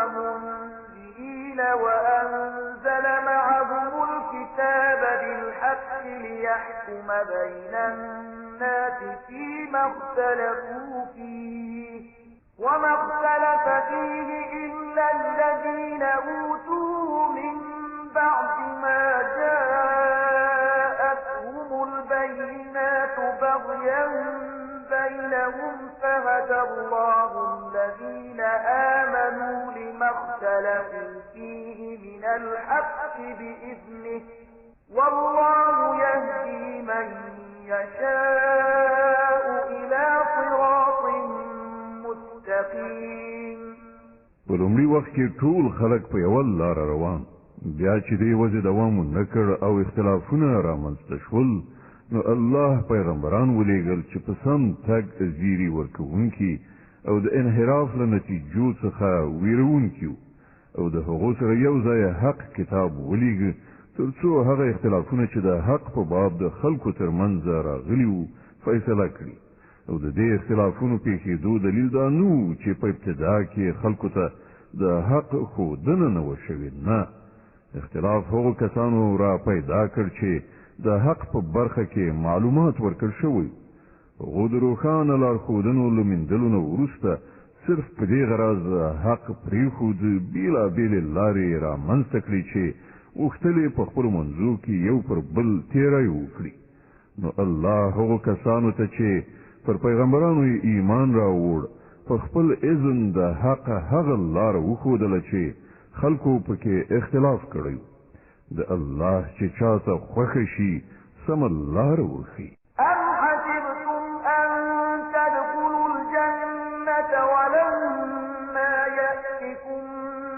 ومنذرين وأنزل معهم الكتاب بالحق ليحكم بين الناس فيما اختلفوا فيه وما اختلف فيه إلا الذين أوتوه من بعد ما جاءتهم البينات بغيا بينهم فهدى الله الذين آمنوا لما اختلفوا فيه من الحق بإذنه والله يهدي من يشاء إلى صراط مستقيم. ولومړي وخت کې ټول خلک په یو لار روان بیا چې دی وځي دوام نکړ او اختلافونه رامنځته شول نو الله پیغمبران ولېږل چې په سم تګ زیری ورکوونکي او د انحراف له نتیجو څخه ویرونکي او د هغو سره یو ځای حق کتاب ولېږه تر څو هغه اختلافونه چې د حق په باب د خلکو ترمنځ راغلي وو فیصله کړي او د دې اختلافونو پیښېدو دلیل دا نو چې په ابتدا کې خلکو ته د حق ښودنه نه وه شوې نه اختلاف هغو کسانو را پیدا کړ چې د حق په برخه کې معلومات ورکړ شوی هغو د روښانه لارښودنو له موندلو نه وروسته صرف په دې غرض حق پرېښود بېلابېلې لارې رامنځته کړي چې غوښتل یې په خپلو منځو کې یو پر بل تېری وکړي نو الله هغو کسانو ته چې پر پیغمبرانو ایمان راوړ په خپل اذن د حق هغه لار وښودله چې خلکو پکې اختلاف کړی د الله چې چاته خوښه شي سم لار وښي. أم حسبتم أن تدخلوا الجنة ولما يأتكم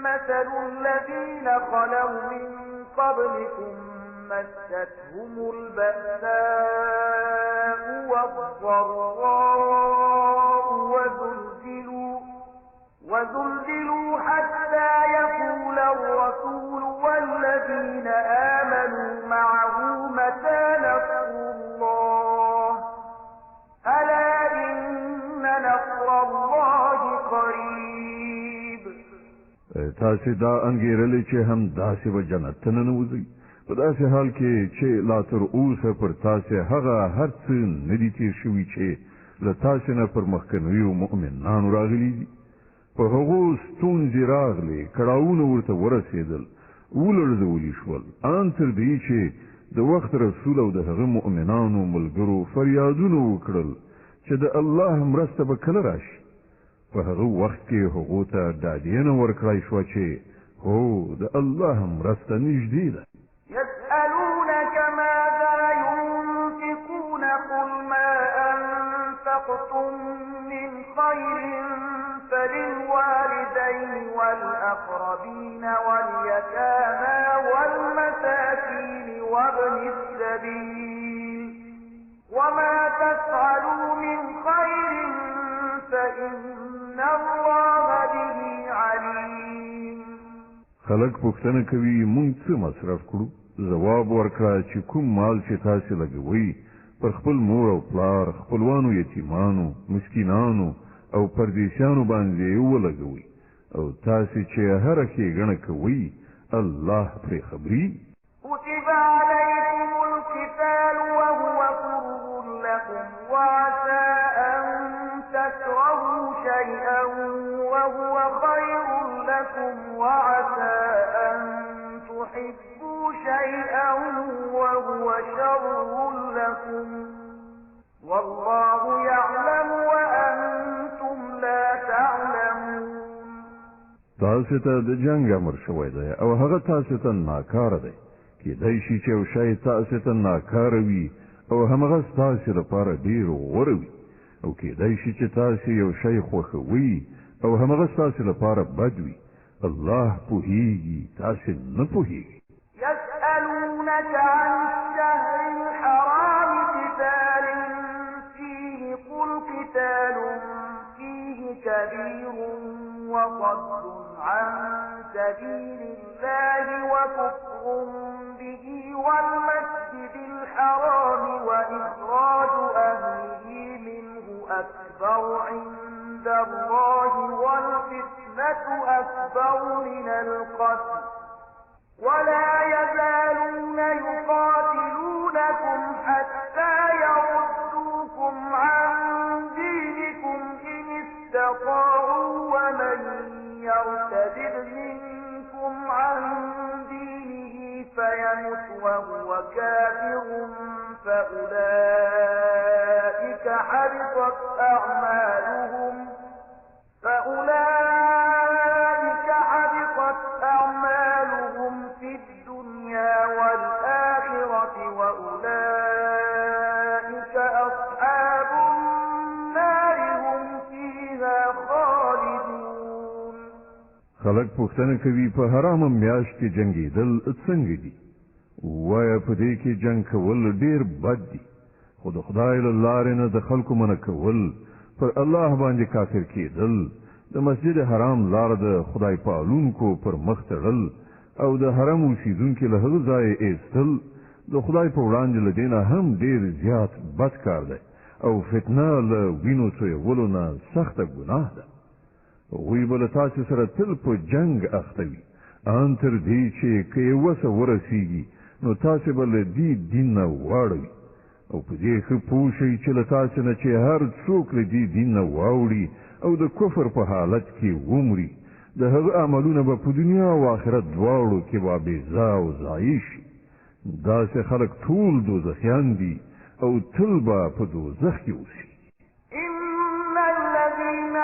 مثل الذين خلوا من قبلكم مستهم البأساء والضراء وزلزلوا حتى يقول الرسول والذين آمنوا معه متى نصر الله ألا إن نصر الله قريب. تاسې دا انګېرلې چې هم داسې به جنت ته ننوځئ په داسې حال کې چې لا تر اوسه پر تاسې هغه هر څه نه دي تېر شوي چې له تاسې نه پر مخکنیو مؤمنانو راغلي دي په هغو ستونزې راغلې کړاوونه ورته ورسېدل ولړزولي شول ان تر دې چې د وخت رسول او د هغه مؤمنانو ملګرو فریادونه وکړل چې د الله مرسته به کله راشي په هغه وخت کې هغو ته ډاډینه ورکړای شوه چې هو د الله مرسته نږدې ده. يسألونك ماذا ينفقون قل ما أنفقتم من خير فللوالدين والأقربين واليتامى والمساكين وابن السبيل وما تفعلوا من خير فإن الله به عليم. خلق پوښتنه کوي مونږ څه مصرف کړو جواب ورکړه چې کوم مال چې تاسو لګوي پر خپل مور او پلار خپلوانو یتیمانو مسکینانو او پردیسیانو باندې ولګوي او تاسو چې هر ښېګڼه کوي الله پرې خبري. كتب عليكم القتال وهو كره لكم وعسى أن تكرهوا شيئا وهو خير لكم وعسى أن تحبوا شيئا وهو شر لكم والله يعلم وأنتم لا تعلمون. تاسو ته د جنگ امر شوی دی او هغه تاسو ته ناکاره دی کېدای شي چې یو شی تاسو ته ناکاره وي او همغه تاسو لپاره ډیر غوره وي او کېدای شي چې تاسو یو شی خوښوي او همغه تاسو لپاره بد وي الله پوهیږي تاسو نه پوهیږئ. يسألونك عن الشهر الحرام قتال فيه قل قتال فيه كبير وصد عن سبيل الله وكفر به والمسجد الحرام وإخراج أهله منه أكبر عند الله والفتنة الفتنة أكبر من القتل ولا يزالون يقاتلونكم حتى يردوكم عن دينكم إن استطاعوا ومن يرتد منكم عن دينه فيمت وهو كافر فأولئك حبطت أعمالهم في الدنيا والآخرة وأولئك أصحاب النار هم فيها خالدون. خلق پوښتنه کوي په حرامه میاشت کې جنگیدل څنګه دي؟ وایا په دې کې جنگ کول ډیر بد دي، خو د خدای له لارې نه د خلکو منع کول، پر الله باندې کافر کېدل، د مسجد حرام لار د خدای پالونکو پر مخ تړل او د حرم اوسیدونکي له هغه ځایه ایستل د خدای په وړاندې له دې نه هم ډیر زیات بد کار دی او فتنه له وینو تویولو نه سخته ګناه ده. هغوی به له تاسې سره تل په جنگ اخته وي ان تر دې چې که یې وسه ورسیږي نو تاسې به له دې دین نه واړوي او په دې ښه پوه شئ چې له تاسې نه چې هر څوک له دې دین نه واوړي او د کفر په حالت کې ومري د هغه عملونه به په دنیا او آخرت دواړو کې به بېځا او ضایع شي. داسې خلک ټول دوزخیان دي او تل به په دوزخ کې اوسي. إن الذين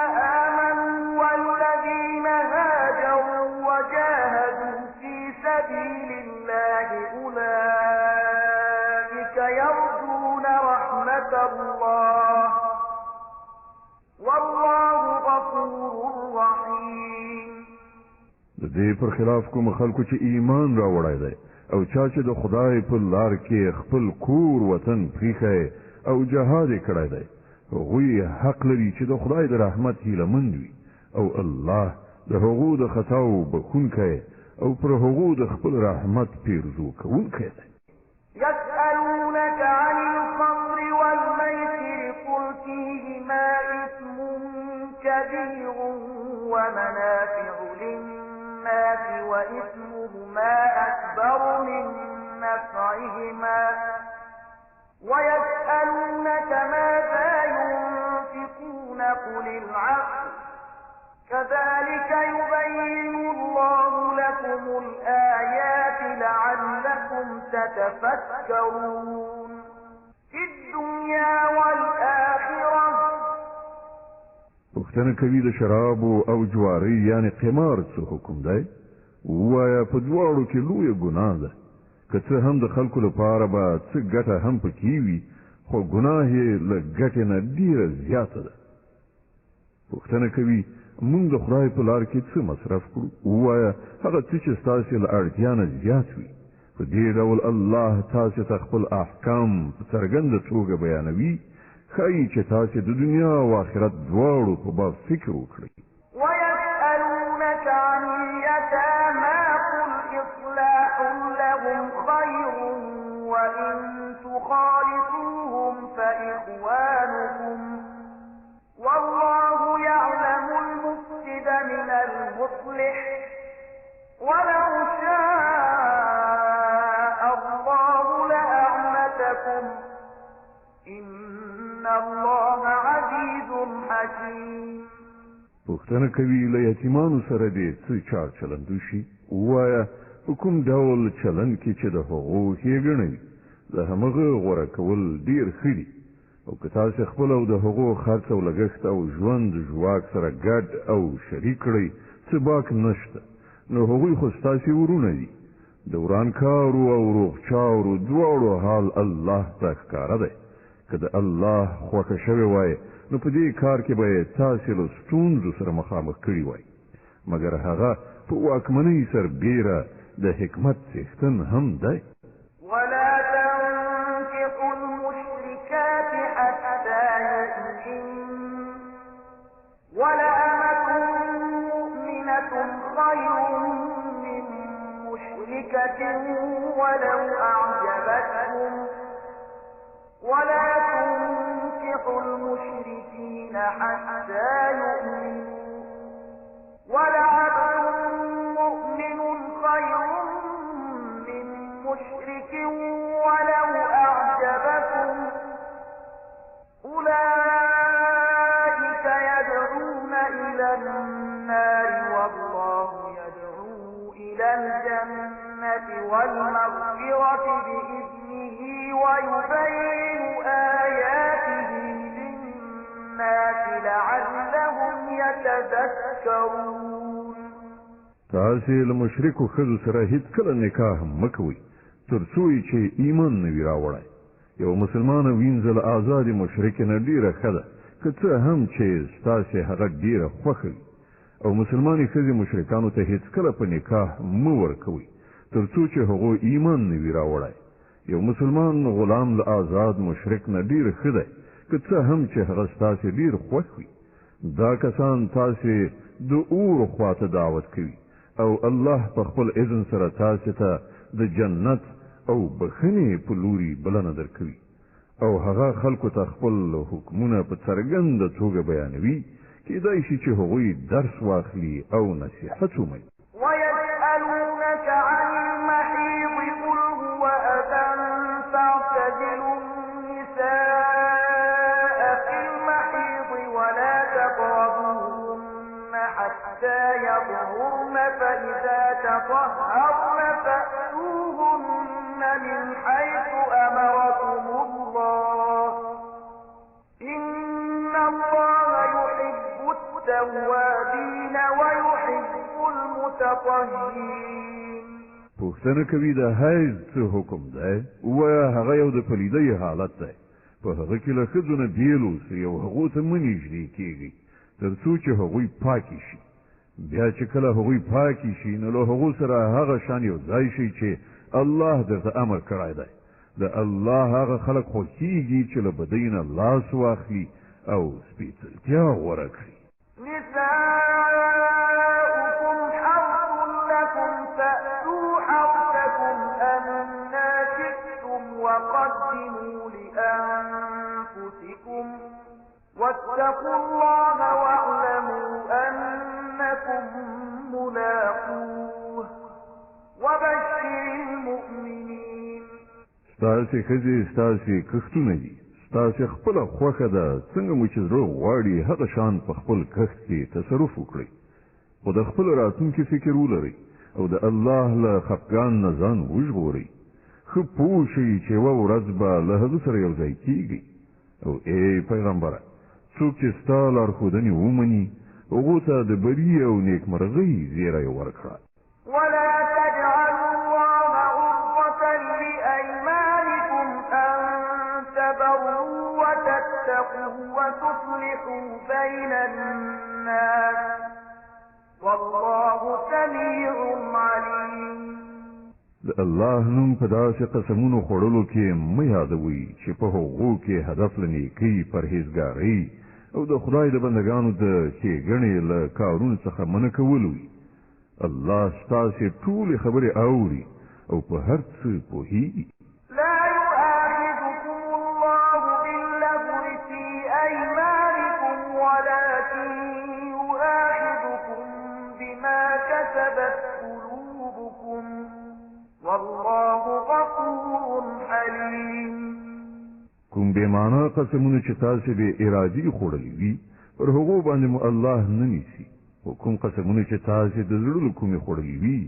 آمنوا والذين هاجروا وجاهدوا في سبيل الله أولئك يرجون رحمة الله والله غفور رحيم. د دې پر خلاف کوم خلکو چې ایمان راوړی دی او چا چې د خدای په لار کې خپل کور وطن پریښی او جهاد یې کړی دی، هغوی حق لري چې د خدای د رحمت هیلهمند وي او الله د هغو د خطاو بخښونکی او پر هغو د خپل رحمت پیرزو کوونکی دی. يسألونك عن الخمر والميسر قل فيهما إثم كبير ومنافع للناس وإثمهما أكبر من نفعهما ويسألونك ماذا ينفقون قل العفو كذلك يبين الله لكم الآيات لعلكم تتفكرون في الدنيا والآخرة. پوښتنه کوي د شرابو او جواري یعنی قمار څه حکم دی؟ وایا په دواړو کې لویه ګناه ده، که څه هم د خلکو لپاره به څه ګټه هم پکې وي خو ګناه یې له ګټې نه ډېره زیاته ده. پوښتنه کوي موږ د خدای په لار کې څه مصرف کړو؟ وایا هغه څه چې ستاسې له اړتیا نه زیات وي. په دې ډول الله تاسې ته خپل احکام په څرګنده توګه بیانوي، ښایي چې تاسې د دنیا او آخرت دواړو په باب فکر وکړئ. ويسألونك عن اليتامى قل إصلاح لهم خير وإن تخالطوهم فإخوانكم والله يعلم المفسد من المصلح ولو شاء الله لأعنتكم إن الله عزيز حكيم. پوښتنه کوي له یتیمانو سره دې څه چار چلند وشي؟ ووایه په کوم ډول چلند کې چې د هغو ښېګڼه وي د همغه غوره کول ډېر ښه دي او که تاسې خپل او د هغو خرڅ او لګښت او ژوند ژواک سره ګډ او شریک کړئ څه باک نشته نو هغوی خو ستاسې ورونه دي. د ورانکارو او روغچارو دواړو حال الله ته ښکاره دی. که د الله خوښه شوې وای نو په دې کار کې به یې تاسې له ستونزو سره مخامخ کړي وای، مګر هغه په واکمنۍ سربیره د حکمت څښتن هم دی. ولا تنكحوا المشركات حتى يؤمن ولأمة مؤمنة خير من مشركة ولو أعجبتكم ولا تنكحوا المشركين حتى يؤمنوا ولعبد مؤمن خير من مشرك ولو أعجبكم أولئك يدعون إلى النار والله يدعو إلى الجنة والمغفرة بإذنه ويبين آياته للناس لعلهم يتذكرون. تاسې له مشرکو ښځو سره هیڅ کله نکاح مکوئ تر څو چې ایمان نه وي راوړی. یو مسلمان وینځل آزاد مشرک نه ډیره ښه ده که څه هم چې ستاسې هغه ډیره خوښه وي. او مسلمانې ښځې مشرکانو ته هیڅ کله په نکاح مه ورکوئ تر څو چې هغوی ایمان نه وي راوړی. یو مسلمان غلام له آزاد مشرک نه ډیر ښه دی که څه هم چې هغه ستاسې ډیر خوښ وي. دا کسان تاسې د اور خواته دعوت کوي او الله په خپل اذن سره تاسې ته د جنت او بخنې په لوري بلنه درکوي او هغه خلکو ته خپل حکمونه په څرګنده توګه بیانوي. کېدای شي چې هغوی درس واخلي او نصیحت ومني. ويسألونك عن المحيض قل هو أذى فاعتزلوا النساء في المحيض ولا تقربوهن حتى يطهرن فإذا تطهرن فأتوهن من حيث أمركم الله إن الله يحب التوابين ويحب المتطهرين. پوښتنه کوي د حیض څه حکم دی؟ ووایه هغه یو د پلیدۍ حالت دی. په هغه کې له ښځو نه بیل اوسئ او هغو ته مه نږدې کېږئ تر څو چې هغوی پاکې شي. بیا چې کله هغوی پاکې شي نو له هغو سره هغه شان یو ځای شي چې الله درته امر کړی دی. د الله هغه خلک خوښیږي چې له بدۍ نه لاس واخلي او سپېڅلتیا غوره کړي. نساؤكم حرث لكم فأتوا حرثكم أنا شئتم وقدموا لأنفسكم واتقوا الله واعلموا أنكم ملاقوه وبشر المؤمنين. ستاسې ښځې ستاسې کښتونه دي. ستاسې خپله خوښه ده څنګه مو چې زړه غواړي هغه شان په خپل کښت کې تصرف وکړئ خو د خپل راتلونکي فکر ولرئ او د الله له خفګان نه ځان وژغورئ. ښه پوه شئ چې یوه ورځ به له هغه سره یو ځای کېږئ. او ای پیغمبره څوک چې ستا لارښودنې ومني هغو ته د بري او نیکمرغۍ زیری ورکړه. ولا تجعلوا الله عرضة لأيمانكم أن تبروا وتتقوا وتصلحوا بين الناس والله سميع عليم. د الله نوم په داسې قسمونو خوړلو کې مه یادوئ چې په هغو کې هدف له نیکۍ پرهیزګارۍ او د خدای د بندګانو د ښېګڼې له کارونو څخه منع کول وي. الله ستاسې ټولې خبرې اوري او په هر څه پوهیږي. لا يؤاخذكم الله باللغو في أيمانكم ولكن يؤاخذكم بما كسبت قلوبكم والله غفور حليم. کوم بې معنا قسمونه چې تاسې بې ارادي خوړلي وي پر هغو باندې مو الله نه نیسي. خو کوم قسمونه چې تاسې د زړه له کومې خوړلي وي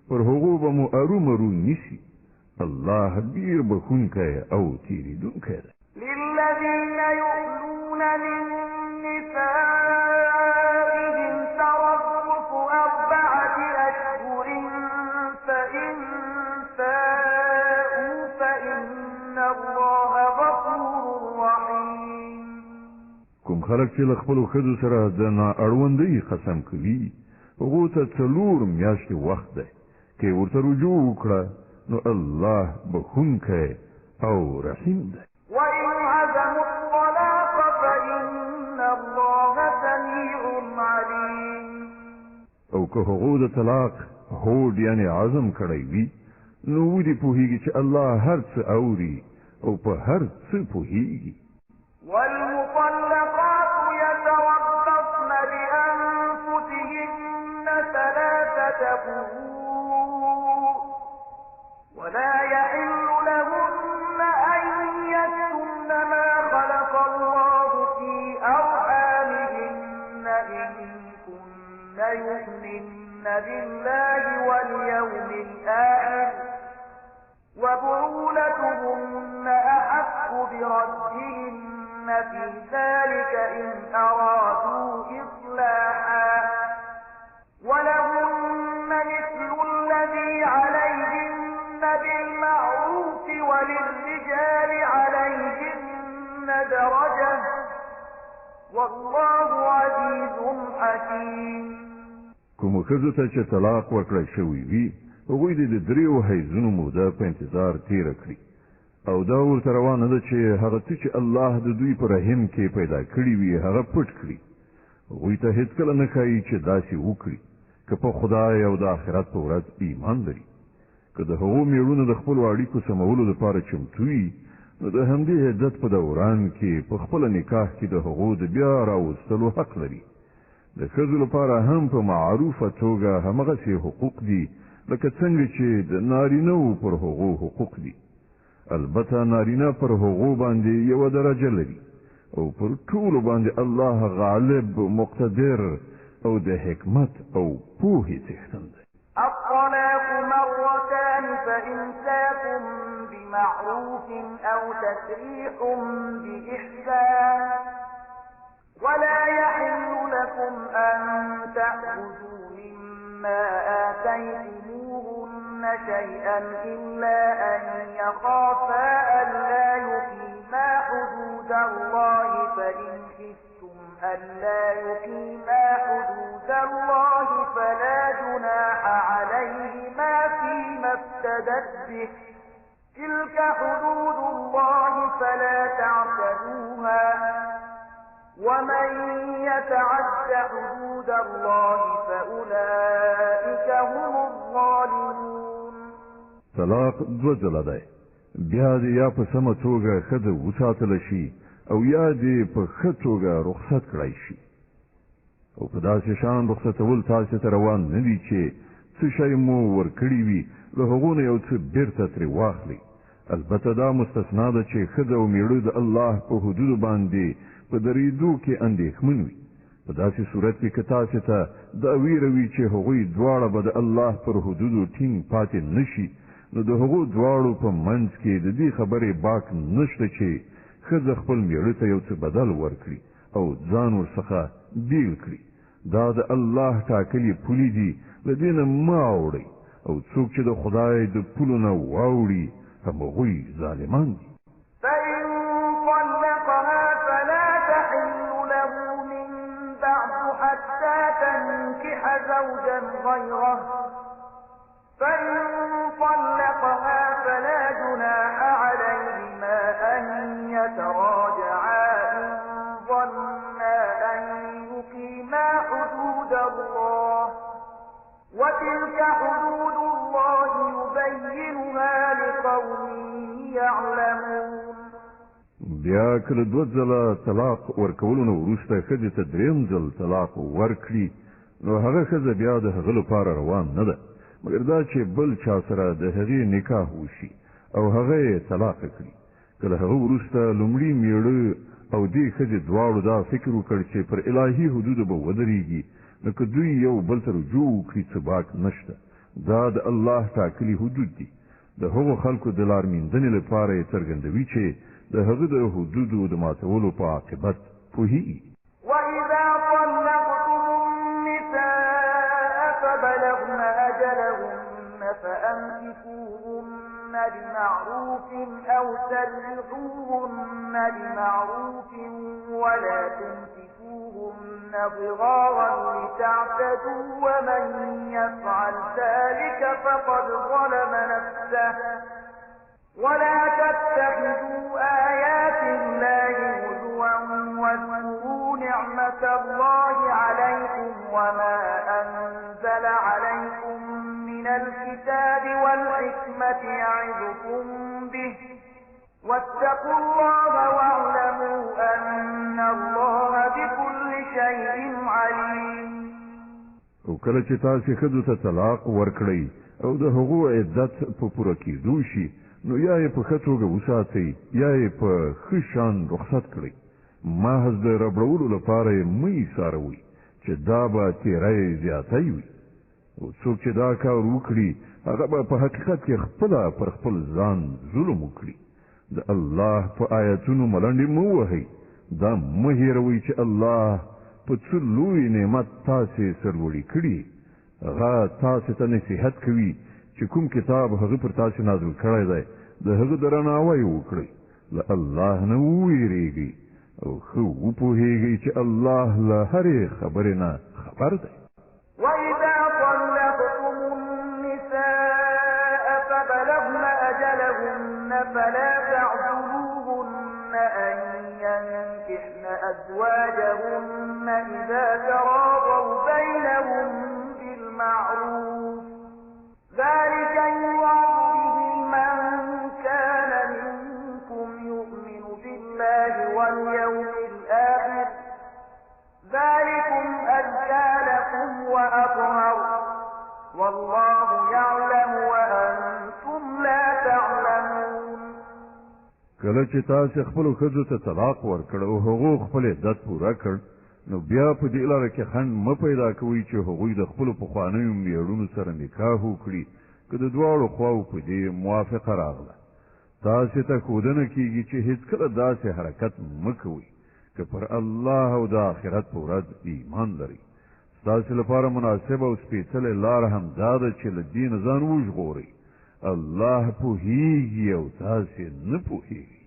پر هغو به مو ارومرو نیسي. الله ډېر بخښونکی او تېرېدونکی دی. للذين يؤلون من نسائهم تربص 4 أشهر فإن فاءوا فإن الله غفور رحيم. کوم خلک چې له خپلو ښځو سره د نااړوندۍ قسم کوي هغو ته 4 میاشتې وخت دی. که ورته رجوع وکړه نو الله بخښونکی او رحیم دی. وإن عزموا الطلاق فإن الله سميع عليم. او که هغو د طلاق هوډ یعنی عزم کړی وي نو ودې پوهیږي چې الله هر څه اوري او په هر څه پوهیږي. والمطلقات يتربصن بأنفسهن يتقوا ولا يحل لهن أن يكتمن ما خلق الله في أرحامهن إن كن يؤمن بالله واليوم الآخر وبعولتهن أحق بردهن في ذلك إن أرادوا إصلاحا ولهن مثل الذي عليهن بالمعروف وللرجال عليهن درجة والله عزيز حكيم. کوم ښځو ته چې طلاق ورکړل شوی وي هغوی د دریو حیضونو موده په انتظار تیره کړي او دا ورته روانه ده چې هغه څه چې الله د دوی په رحم کې پیدا کړي وي هغه پټ کړي. هغوی ته هېڅکله نه ښایي چې داسې وکړي که په خدای او د آخرت په ورځ ایمان لري. که د هغو میړونو د خپلو اړیکو سمولو لپاره چمتو وي نو د همدې عدت په دوران کې په خپله نکاح کې د هغو د بیا راوستلو حق لري. د ښځو لپاره هم په معروفه توګه همغسې حقوق دي لکه څنګه چې د نارینه‌و پر هغو حقوق دي. البته نارینه پر هغو باندې یوه درجه لري او پر ټولو باندې الله غالب مقتدر او د حکمت او پوهې څښتن دی. الطلاق مرتان فإمساك بمعروف أو تسريح بإحسان ولا يحل لكم أن تأخذوا مما آتيتموهن شيئا إلا أن يخافا ألا يقيما حدود الله فإن خفتم ألا يقيما حدود الله فلا جناح عليهما فيما افتدت به تلك حدود الله فلا تعتدوها ومن يتعد حدود الله فأولئك هم الظالمون. طلاق دو ځله دی. بیا دې یا په سمه توګه ښځه وساتله شي او یا دې په ښه توګه رخصت کړی شي. او په داسې شان رخصتول تاسې ته روان نه دي چې څه شی مو ورکړي وي له هغو نه یو څه بیرته ترې واخلئ. البته دا مستثنا ده چې ښځه او میړه د الله په حدودو باندې په درېدو کې اندېښمن وي. په داسې صورت کې که تاسې ته دا ویره وي چې هغوی دواړه به د الله پر حدودو ټینګ پاتې نه شي نو د هغو دواړو په منځ کې د دې خبرې باک نشته چې ښځه خپل میړه ته یو څه بدل ورکړي او ځان ورڅخه بیل کړي. دا د الله ټاکلي پولې دي له دې نه مه اوړئ او څوک چې د خدای د پولو نه واوړي همغوی ظالمان دي. فإن طلقها فلا تحل له من بعد حتى تنكح زوجا غيره فإن طلقها فلا جناح عليهما أن يتراجعا إن ظنا أن يقيما حدود الله وتلك حدود الله يبينها لقوم يعلمون. بیا کله دوه ځله طلاق ورکولو نه وروسته ښځې ته درېیم ځل طلاق ورکړي نو هغه ښځه بیا د هغه لپاره روان نه ده مګر دا چې بل چا سره د هغې نکاح وشي او هغه یې طلاق کړي. کله هغه وروسته لومړي میړه او دې ښځې دواړو دا فکر وکړ چې پر الهي حدودو به ودرېږي نو که دوی یو بل ته رجوع وکړي څه باک نشته. دا د الله ټاکلي حدود دي. د هغو خلکو د لارمیندنې لپاره یې څرګندوي چې د هغه د حدودو د ماتولو په عاقبت پوهیږي. وإذا طلقتم النساء فبلغن أجلهن فأمسكوهن بمعروف أو سرحوهن بمعروف ولا تمسكوهن ضرارا لتعتدوا ومن يفعل ذلك فقد ظلم نفسه ولا تتخذوا آيات الله هزوا واذكروا نعمة الله عليكم وما أنزل عليكم من الكتاب والحكمة يعظكم به واتقوا الله واعلموا أن الله بكل شيء عليم. او کله چې تاسو ښځو ته طلاق ورکړئ او د هغو عدت په پوره کېدو شي نو یا یې په ښه توګه وساتئ یا یې په ښه شان رخصت کړئ محض د ربړولو لپاره یې مه ایساروئ چې دا به تیری زیاتی وي او څوک چې دا کار وکړي هغه به په حقیقت کې خپله پر خپل ځان ظلم وکړي د الله په آیتونو ملنډې مه وهئ دا مه هېروئ چې الله په څه لوی نعمت تاسې سرلوړي کړي هغه تاسې ته نصیحت کوي چې کوم کتاب هغه پر تاسې نازل کړی دی د هغه درناوی وکړئ له الله نه وویریږئ او ښه وپوهیږئ چې الله له هرې خبرې نه خبر دی وَإِذَا طَلَّقْتُمُ النِّسَاءَ فَبَلَغْنَ أَجَلَهُنَّ فَلَا تَعْضُلُوهُنَّ أَن يَنكِحْنَ أَزْوَاجَهُنَّ إِذَا تَرَاضَوْا بَيْنَهُم بِالْمَعْرُوفِ ذَلِكَ يُوعَظُ بِهِ مَن كَانَ مِنكُمْ يُؤْمِنُ بِاللَّهِ وَالْيَوْمِ الْآخِرِ ذَلِكُمْ أَزْكَىٰ لَكُمْ وَأَطْهَرُ وَاللَّهُ يَعْلَمُ وَأَنتُمْ لَا تَعْلَمُونَ کله چې تاسو خپل ښځو ته طلاق ورکړ او هغو خپل عدت پوره کړ نو بیا په دې لاره کې خنډ مه پیدا کوئ چې هغوی د خپلو پخوانیو میړونو سره نکاح وکړي که د دواړو خواو په دې موافقه راغله تاسې ته ښودنه کېږي چې هېڅکله داسې حرکت مه کوئ که پر الله او د آخرت په ورځ ایمان لرئ ستاسې لپاره مناسبه او سپېڅلې لاره هم دا ده چې له دې نه ځان وژغورئ الله پوهیږي او تاسې نه پوهیږئ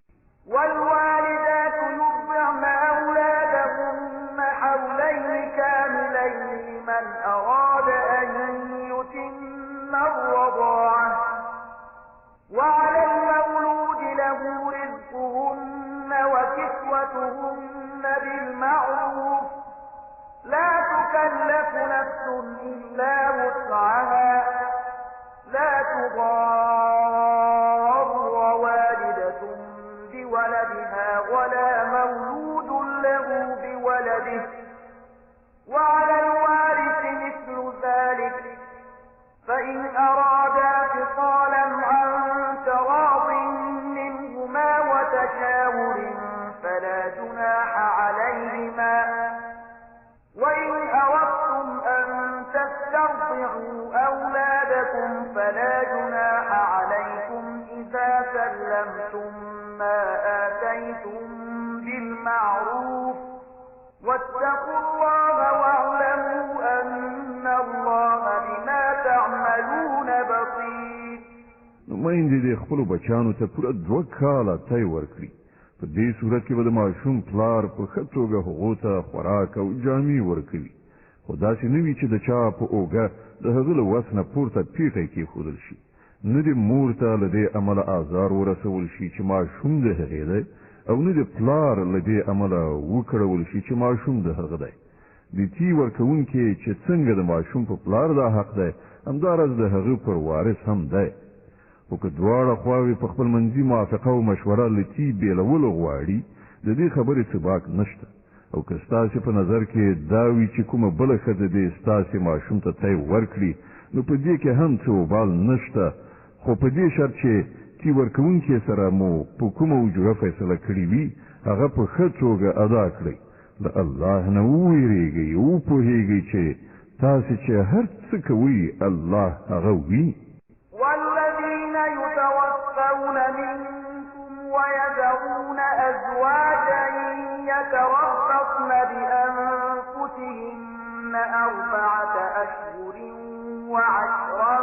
والوالدات يرضعن أولادهن حولين كاملين لمن أراد أن يتم الرضاعة وعلى المولود له رزقهن وكسوتهن بالمعروف لا تكلف نفس إلا وسعها لا تضار والدة بولدها ولا مولود له بولده وعلى الوارث مثل ذلك فإن أرادا فصالا عن تراض منهما وتشاور فلا جناح عليهما وإن أردتم أن تسترضعوا أولادكم فلا جناح عليكم إذا سلمتم ما آتيتم بالمعروف واتقوا الله واعلموا أن الله بما تعملون بصير میندې د خپلو بچیانو ته پوره 2 کاله تی ورکړي په دې صورت کې به د ماشوم پلار په ښه توګه هغو ته خوراک او جامې ورکوي خو داسې نه وي چې د چا په اوږه د هغه له وس نه پورته پیټی کېښودل شي نه د مور ته له دې امله آزار ورسول شي چې ماشوم د هغې دی او نه د پلار له دې امله وکړول شي چې ماشوم د هغه دی د تی ورکوونکي چې څنګه د ماشوم په پلار دا حق دی همداراز د هغه پر وارث هم دی خو که دواړه خواوې په خپل منځي موافقه او مشوره له تی بېلولو غواړي د دې خبرې څه باک نشته او که ستاسې په نظر کې دا وي چې کومه بله ښځه دې ستاسې ماشوم ته تی ورکړي نو په دې کې هم څه وبال نشته خو په دې شرط چې تی ورکوونکي سره مو په کومه وجوه فیصله کړې وي هغه په ښه توګه ادا کړئ د الله نه وویریږئ وپوهیږئ چې تاسې چې هر څه کوئ الله هغه ویني والذين يتوفون منكم ويذرون أزواجا يتربصن بأنفسهن 4 أشهر وعشرا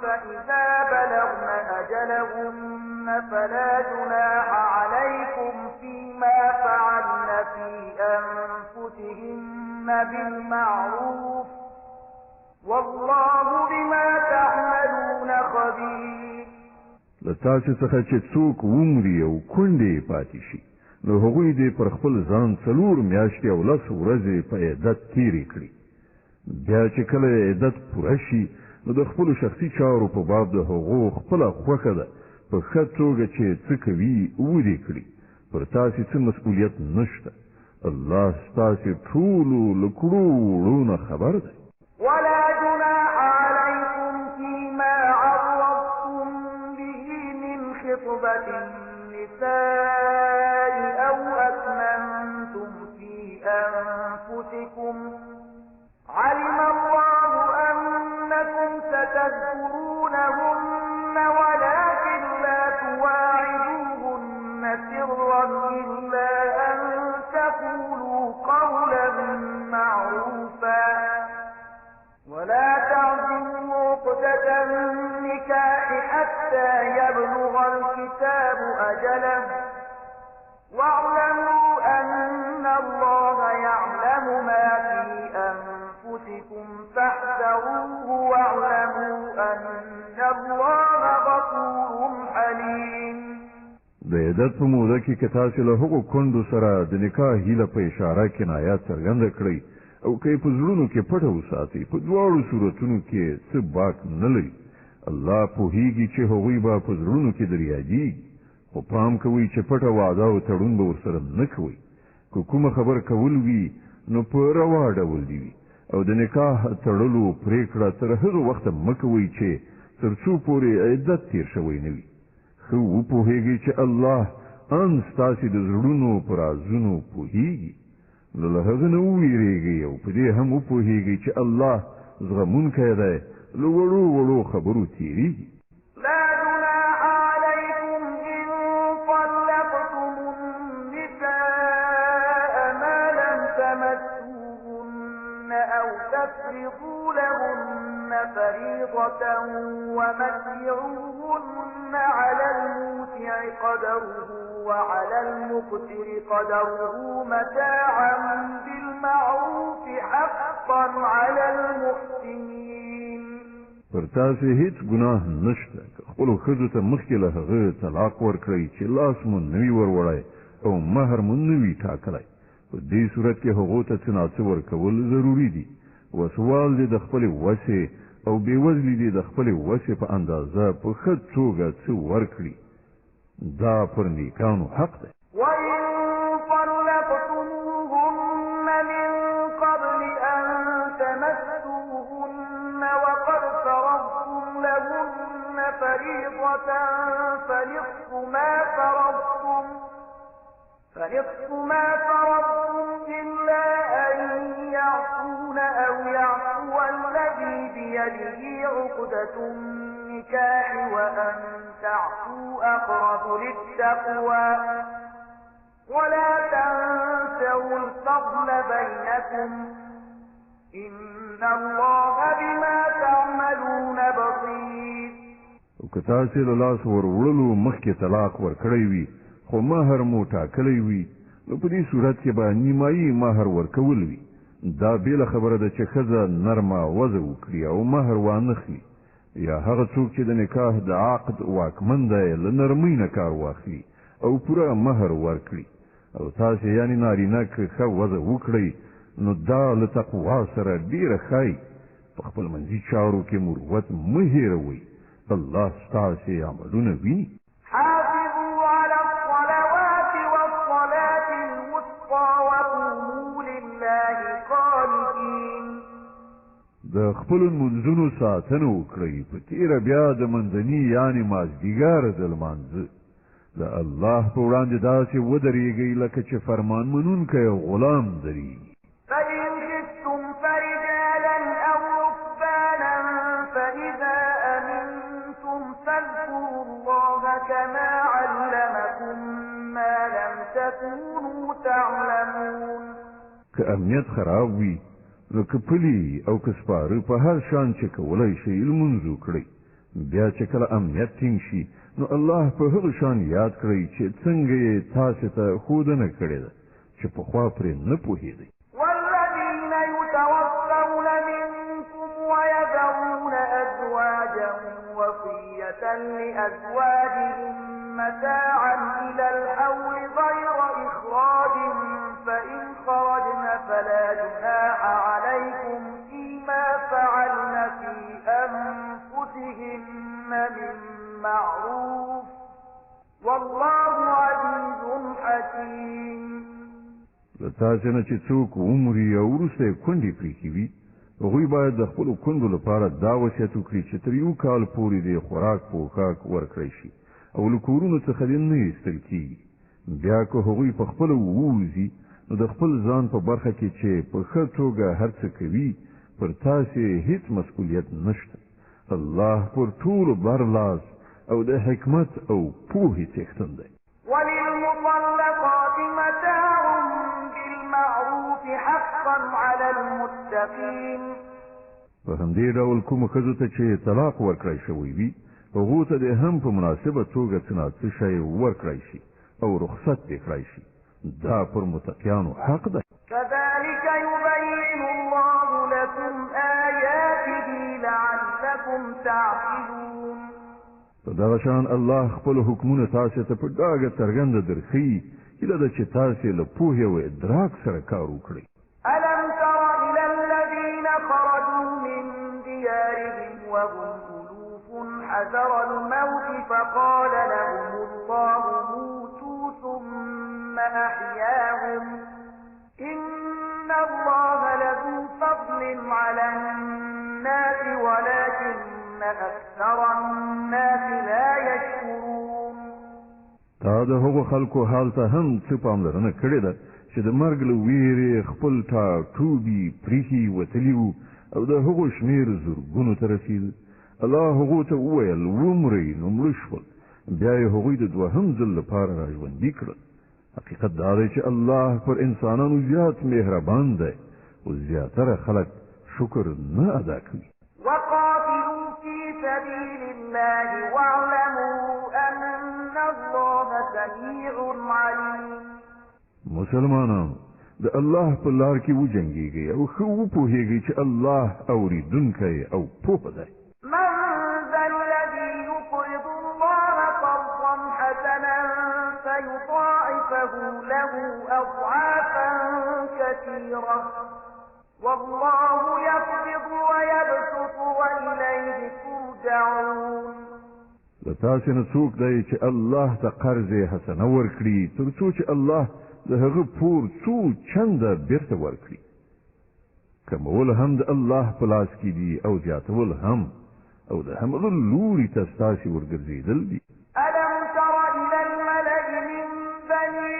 فإذا بلغن أجلهن فلا جناح عليكم فيما فعلن في أنفسهن بالمعروف والله بما تعملون خبير لتاسې څخه چې څوک ومري او کونډې پاتې شي نو هغوی دې پر خپل ځان 4 میاشتې او 10 ورځې په عدت تېرې کړي بیا چې کله عدت پوره شي نو د خپلو شخصي چارو په باب د هغو خپله خوښه ده په ښه توګه چې څه کوي ودې کړي پر تاسې څه مسؤلیت نشته الله ستاسې ټولو له کړو وړو نه خبر دی ولا خطبة النساء أو أكننتم في أنفسكم علم الله أنكم ستذكرونهن ولكن لا تواعدوهن سرا إلا أن تقولوا قولا معروفا ولا تعزموا عقدة النكاح حتى يبلغ الكتاب أجله واعلموا أن الله يعلم ما في أنفسكم فاحذروه واعلموا أن الله غفور حليم. د عدت په موده کې که تاسو له هغو کندو سره د نکاح هیله په اشاره کنایات څرګنده کړئ او که په زړونو کې پټه وساتئ په دواړو صورتونو کې څه باک نه لري. الله پوهیږي چې هغوی به په زړونو کې دریادېږي، خو پام کوئ چې پټه وعده او تړون به ورسره نه کوئ. که کومه خبر کول وي نو په روا ډول دي وي او د نکاح تړلو پرېکړه تر هغه وخته مه کوئ چې تر څو پورې عدت تېر شوی نه وي. ښه وپوهېږئ چې الله ان ستاسې د زړونو په رازونو پوهېږي، نو له هغه نه وویرېږئ او په دې هم وپوهېږئ چې الله زغمونکی دی، له وړو وړو خبرو تېرېږي. لا جناح عليكم إن طلقتم النساء ما لم تمسوهن أو تفرضوا لهن فريضة ومتعوهن على الموسع قدره وعلى المقتر قدره متاعا بالمعروف حقا على المحسنين. پر تاسو هیڅ ګناه نشته که خپلو ښځو ته مخکې له هغه طلاق ورکړئ چې لاس مو نه وي وروړی او مهر مو نه وي ټاکلی. په دې صورت کې هغو ته څه ناڅه ورکول ضروري دي. وسوال دې د خپلې وسې او بېوزلي دې د خپلې وسې په اندازه په ښه توګه څه ورکړي. دا پر نیکانو حق دی. وإن طلقتموهن من قبل أن تمسوهن وقد فرضتم لهن فريضة فنصف ما فرضتم إلا أن يعفون أو يعفو الذي بيده عقدة النكاح وأن تعفوا أقرب للتقوى ولا تنسوا الفضل بينكم إن الله بما تعملون بصير. او که تاسې له لاس وروړلو مخکې طلاق ورکړی وي خو مهر مو ټاکلی وي نو په دې صورت کې به نیمایي مهر ورکول وي. دا بېله خبره ده چې ښځه نرمه وضع وکړي او مهر وانخلي، یا هغه څوک چې د نکاح د عقد واکمن دی له نرمۍ نه کار واخلي او پوره مهر ورکړي. او تاسې یعنې نارینه که ښه وضع وکړئ نو دا له تقوا سره ډېره ښایي. په خپل منځي چارو کې مروت مه هېروئ، الله ستاسې عملونه ویني. حافظوا على الصلوات والصلاة الوسطى وقوموا لله قانتين. د خپلو لمونځونو ساتنه وکړئ، په تېره بیا د منځني یعنې مازدیګر د لمانځه د الله په وړاندې داسې ودرېږئ لکه چې فرمان منونکی غلام درېږي. فإن خفتم فرجالا أو ركبانا فإذا أمنتم فاذكروا الله كما علمكم ما لم تكونوا تعلمون. که امنیت خراب وي نو که پلي او که سپاره په هر شان چې کولی شئ لمونځ وکړئ. بیا چې کله امنیت ټینګ شي نو الله په هغه شان یاد کړئ چې څنګه یې تاسې ته ښودنه کړې ده چې پخوا پرې نه پوهېدئ. والذين يتوفون منكم ويذرون أزواجا وصية لأزواجهم متاعا إلى الحول غير إخراج فإن خرجن فلا جناح عليكم فيما فعلن في أنفسهن من معروف والله عزيز حكيم. تاسې نه چې څوک عمري او وروسته یې کونډې پرېښې وي هغوی باید د خپلو کونډو لپاره دا وصیت وکړي چې تر 1 کال پورې د خوراک پوښاک ورکړی شي او له کورونو څخه دې نه ایستل کېږي. بیا که هغوی په خپله ووځي نو د خپل ځان په برخه کې چې په ښه توګه هر څه کوي پر تاسې هیڅ مسؤلیت نشته. الله پر ټولو برلاس او د حکمت او پوهې څښتن دی. وللمطلقات متاع بالمعروف حقا على المتقين. په همدې ډول کومو ښځو ته چې طلاق ورکړی شوی وي هغو ته دې هم په مناسبه توګه څه نه څه شی ورکړی شي او رخصت دې کړی شي. دا پر متقیانو حق دی. كذلك يبين الله لكم آياته لعلكم تعقلون. په دغه شان الله خپل حکمونه تاسو ته په ډاګه څرګنده درښیي هیله ده چې تاسو له پوهې او ادراک سره کار وکړئ. ألم تر إلى الذين خرجوا من ديارهم وهم ألوف حذر الموت فقال لهم الله موتوا ثم أحياهم إن الله لذو فضل على الناس ولكن أكثر الناس لا يشكرون. تا د هغو خلکو حال ته هم څه پاملرنه کړې ده چې د مرګ له ویرې خپل ټاټوبي پریښي وتلي وو او د هغو شمېر زرګونو ته رسېده. الله هغو ته وویل ومرئ نو مړه شول. بیا یې هغوی د دوهم ځل لپاره راژوندي کړل. حقیقت دا دی چې الله پر انسانانو زیات مهربان دی او زیاتره خلک شکر نه ادا کوي. وقاتلوا في سبيل الله واعلموا أن الله سميع عليم. مسلمانانو د الله په لار کې وجنګېږئ او ښه وپوهېږئ چې الله اورېدونکی او پوه دی. من ذا الذي يقرض الله قرضا حسنا فيضاعفه له أضعافا كثيرة والله يقبض ويبسط وإليه ترجعون. د تاسې نه څوک دی چې الله ته قرض حسنه ورکړي تر څو چې الله د هغه پور څو چنده بیرته ورکړي. کمول هم د الله په لاس کې دي او زیاتول هم او د همغه لوري ته ستاسې ورګرځېدل دي. ألم تر إلى الملأ من بني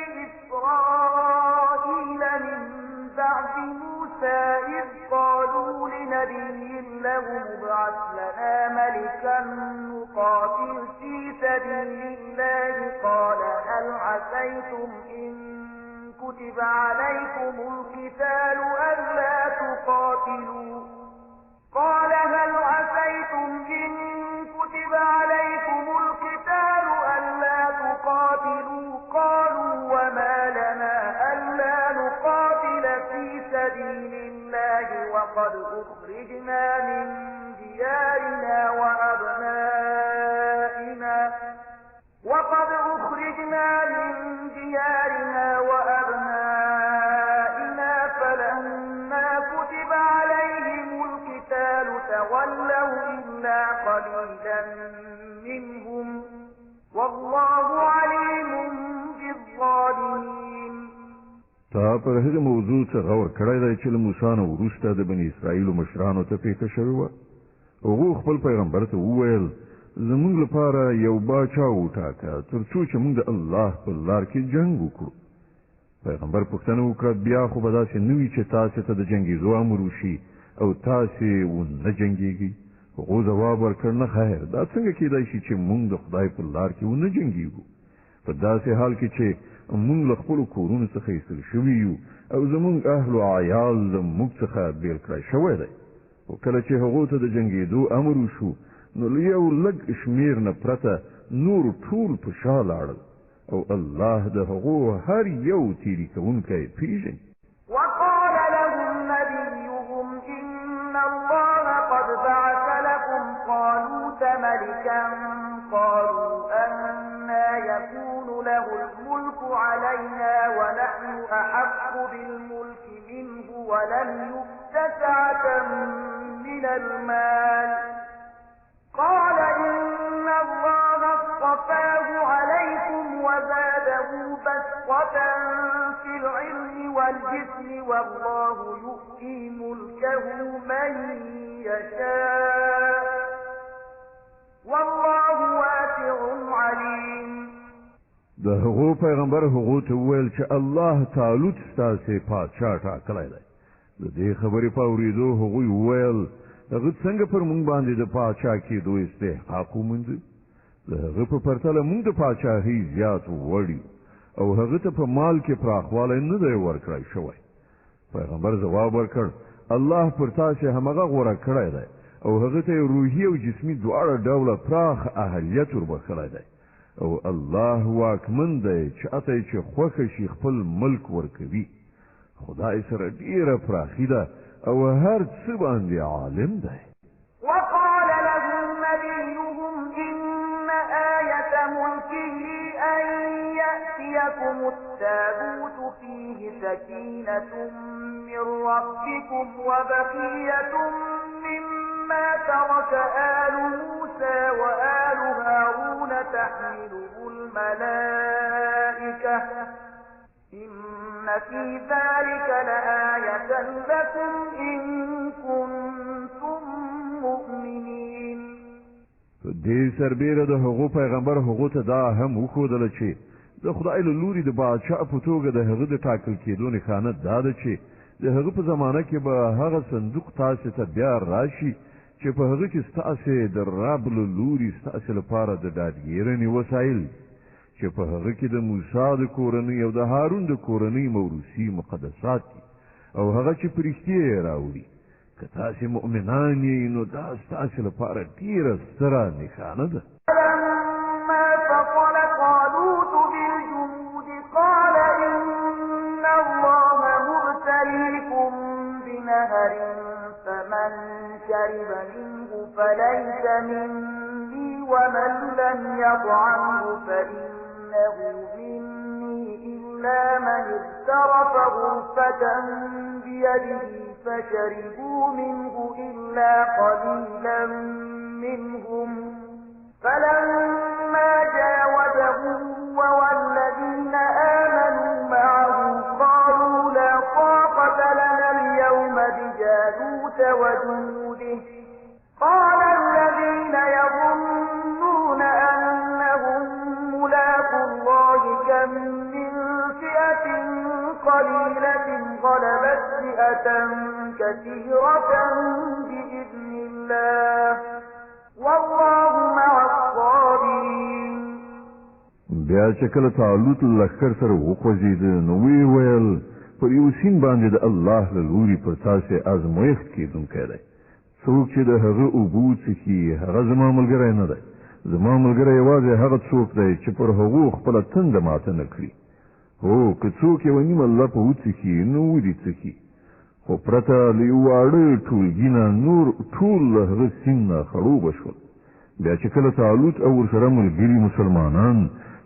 إسرائيل من بعد موسى إذ قالوا لنبي له ابعث لنا ملكا نقاتل في سبيل الله قال هل عسيتم إن كتب عليكم القتال ألا تقاتلوا قال هل عسيتم إن كتب عليكم القتال ألا تقاتلوا قالوا وما لنا ألا نقاتل في سبيل الله وقد أخرجنا من ديارنا وأبنائنا فلما كتب عليهم القتال تولوا إلا قليلا منهم والله عليم بالظالمين. تا پر هغه موضوع څه غور کړی دی چې له موسی نه وروسته د بني اسرائیلو مشرانو ته پیښه شوې وه. هغو خپل پیغمبر ته وویل زمونږ لپاره یو باچا وټاکه تر څو چې موږ د الله په لار کې جنګ وکړو. پیغمبر پوښتنه وکړه بیا خو به داسې نه وي چې تاسې ته د جنګېدو امر وشي او تاسې ونه جنګېږئ. هغو ځواب ورکړ نه خیر دا څنګه کېدای شي چې موږ د خدای په لار کې ونه جنګېږو په داسې حال کې چې موږ له خپلو کورونو څخه ایستل شوي یو او زموږ اهل و عیال له موږ څخه بېل کړی شوی دی. خو کله چې هغو ته د جنګېدو امر وشو نو له یو لږ شمېر نه پرته نور ټول په شا لاړل او الله د هغو هر یو تیري کوونکی پیژني. وقال لهم نبيهم إن الله قد بعث لكم طالوت ملكا قالوا أنى يكون له الملك علينا ونحن أحق بالملك منه ولم يؤت سعة من المال قال إن الله اصطفاه عليكم وزاده بسطة في العلم والجسم والله يؤتي ملكه من يشاء والله واسع عليم. د هغو پیغمبر هغو ته وویل چې الله تعالی ستاسې پادشاه ټاکلی دی. د دې خبرې په اورېدو هغوی وویل هغه څنګه پر موږ باندې د پادشاه کېدو استحقاق وموندو؟ د هغه په پرتله موږ د پادشاهۍ زیات وړ یو او هغه ته په مال کې پراخوالی نه دی ورکړی شوی. پیغمبر ځواب ورکړ الله پر تاسې همغه غوره کړی دی او هغه ته روحي او جسمي دواړه ډوله پراخ اهلیت وربخلی دی او الله واکمن دی چې اته چې خوښه شي خپل ملک ورکوي. خدای سره ډیره پراخي ده او هر څه باندې عالم دی. وقال لهم نبيهم إن آية ملكه أن يأتيكم التابوت فيه سكينة من ربكم وبقية مما ترك آل موسى وآل هارون تحمله الملائكة إن في ذلك لآية لكم إن كنتم مؤمنين. دې سربیره د هغو پیغمبر هغو ته دا هم وښودله چې د خدای له لوري د بادشاه په توګه د هغه د ټاکل کېدو نښانه دا ده چې د هغه په زمانه کې به هغه صندوق تاسې ته بیا راشي چې په هغه کې ستاسې د رب له لوري ستاسې لپاره د ډاډګیرنې وسایل چې په هغه کې د موسی د کورنۍ او د هارون د کورنۍ موروثي مقدسات دي او هغه چې په رښتیا یې راوړي. که تاسې مؤمنان یې نو دا ستاسې لپاره ډېره ستره نښانه ده. فلما فصل طالوت بالجنود قال إن الله مبتليكم بنهر فمن شرب منه فليس مني ومن لم يطعمه فإنه مني إلا من اغترف غرفة بيده فشربوا منه إلا قليلا منهم فلما جاوزه والذين آمنوا معه قالوا لا طاقة لنا اليوم بجالوت وجنوده قال الذين يظنون أنهم ملاقو الله كم من فئة قليلة غلبت فئة كثيرة بإذن الله والله مع الصابرين. بیا چې کله طالوت لښکر سره وخوځېد نو ویې ویل پر یو سیند باندې د الله له لوري پر تاسې ازمایښت کېدونکی دی. څوک چې د هغه اوبو څښي هغه زما ملګری نه دی. زما ملګری یوازې هغه څوک دی چې پر هغو خپله تنده ماته نه کړي. هو که څوک یوه نیمه لپه وڅښي نو ودې څښي خو پرته له یو واړه ټولګي نه نور ټول له هغه سیند نه خړوبه شول. بیا چې کله طالوت او ورسره ملګري مسلمانان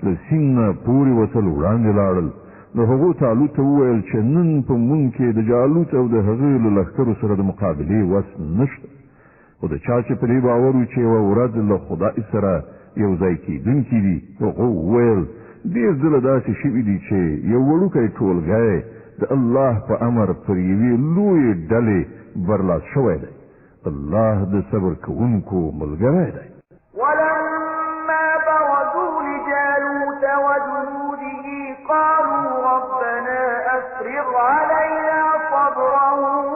له سیند نه پورې وتل وړاندې لاړل نو هغو طالوت ته وویل چې نن په موږ کې د جالوت او د هغه له لښکرو سره د مقابلې وس نشته. خو د چا چې په دې باور و چې یوه ورځ له خدای سره یو ځای کېدونکي دي هغو وویل ډېر ځله داسې شوي دي چې یو وړوکی ټولګی د الله په امر پر یوې لویې ډلې برلاس شوی دی. الله د صبر کوونکو ملګری دی. ولما برزوا لجالوت وجنوده قالوا ربنا أفرغ علينا صبرا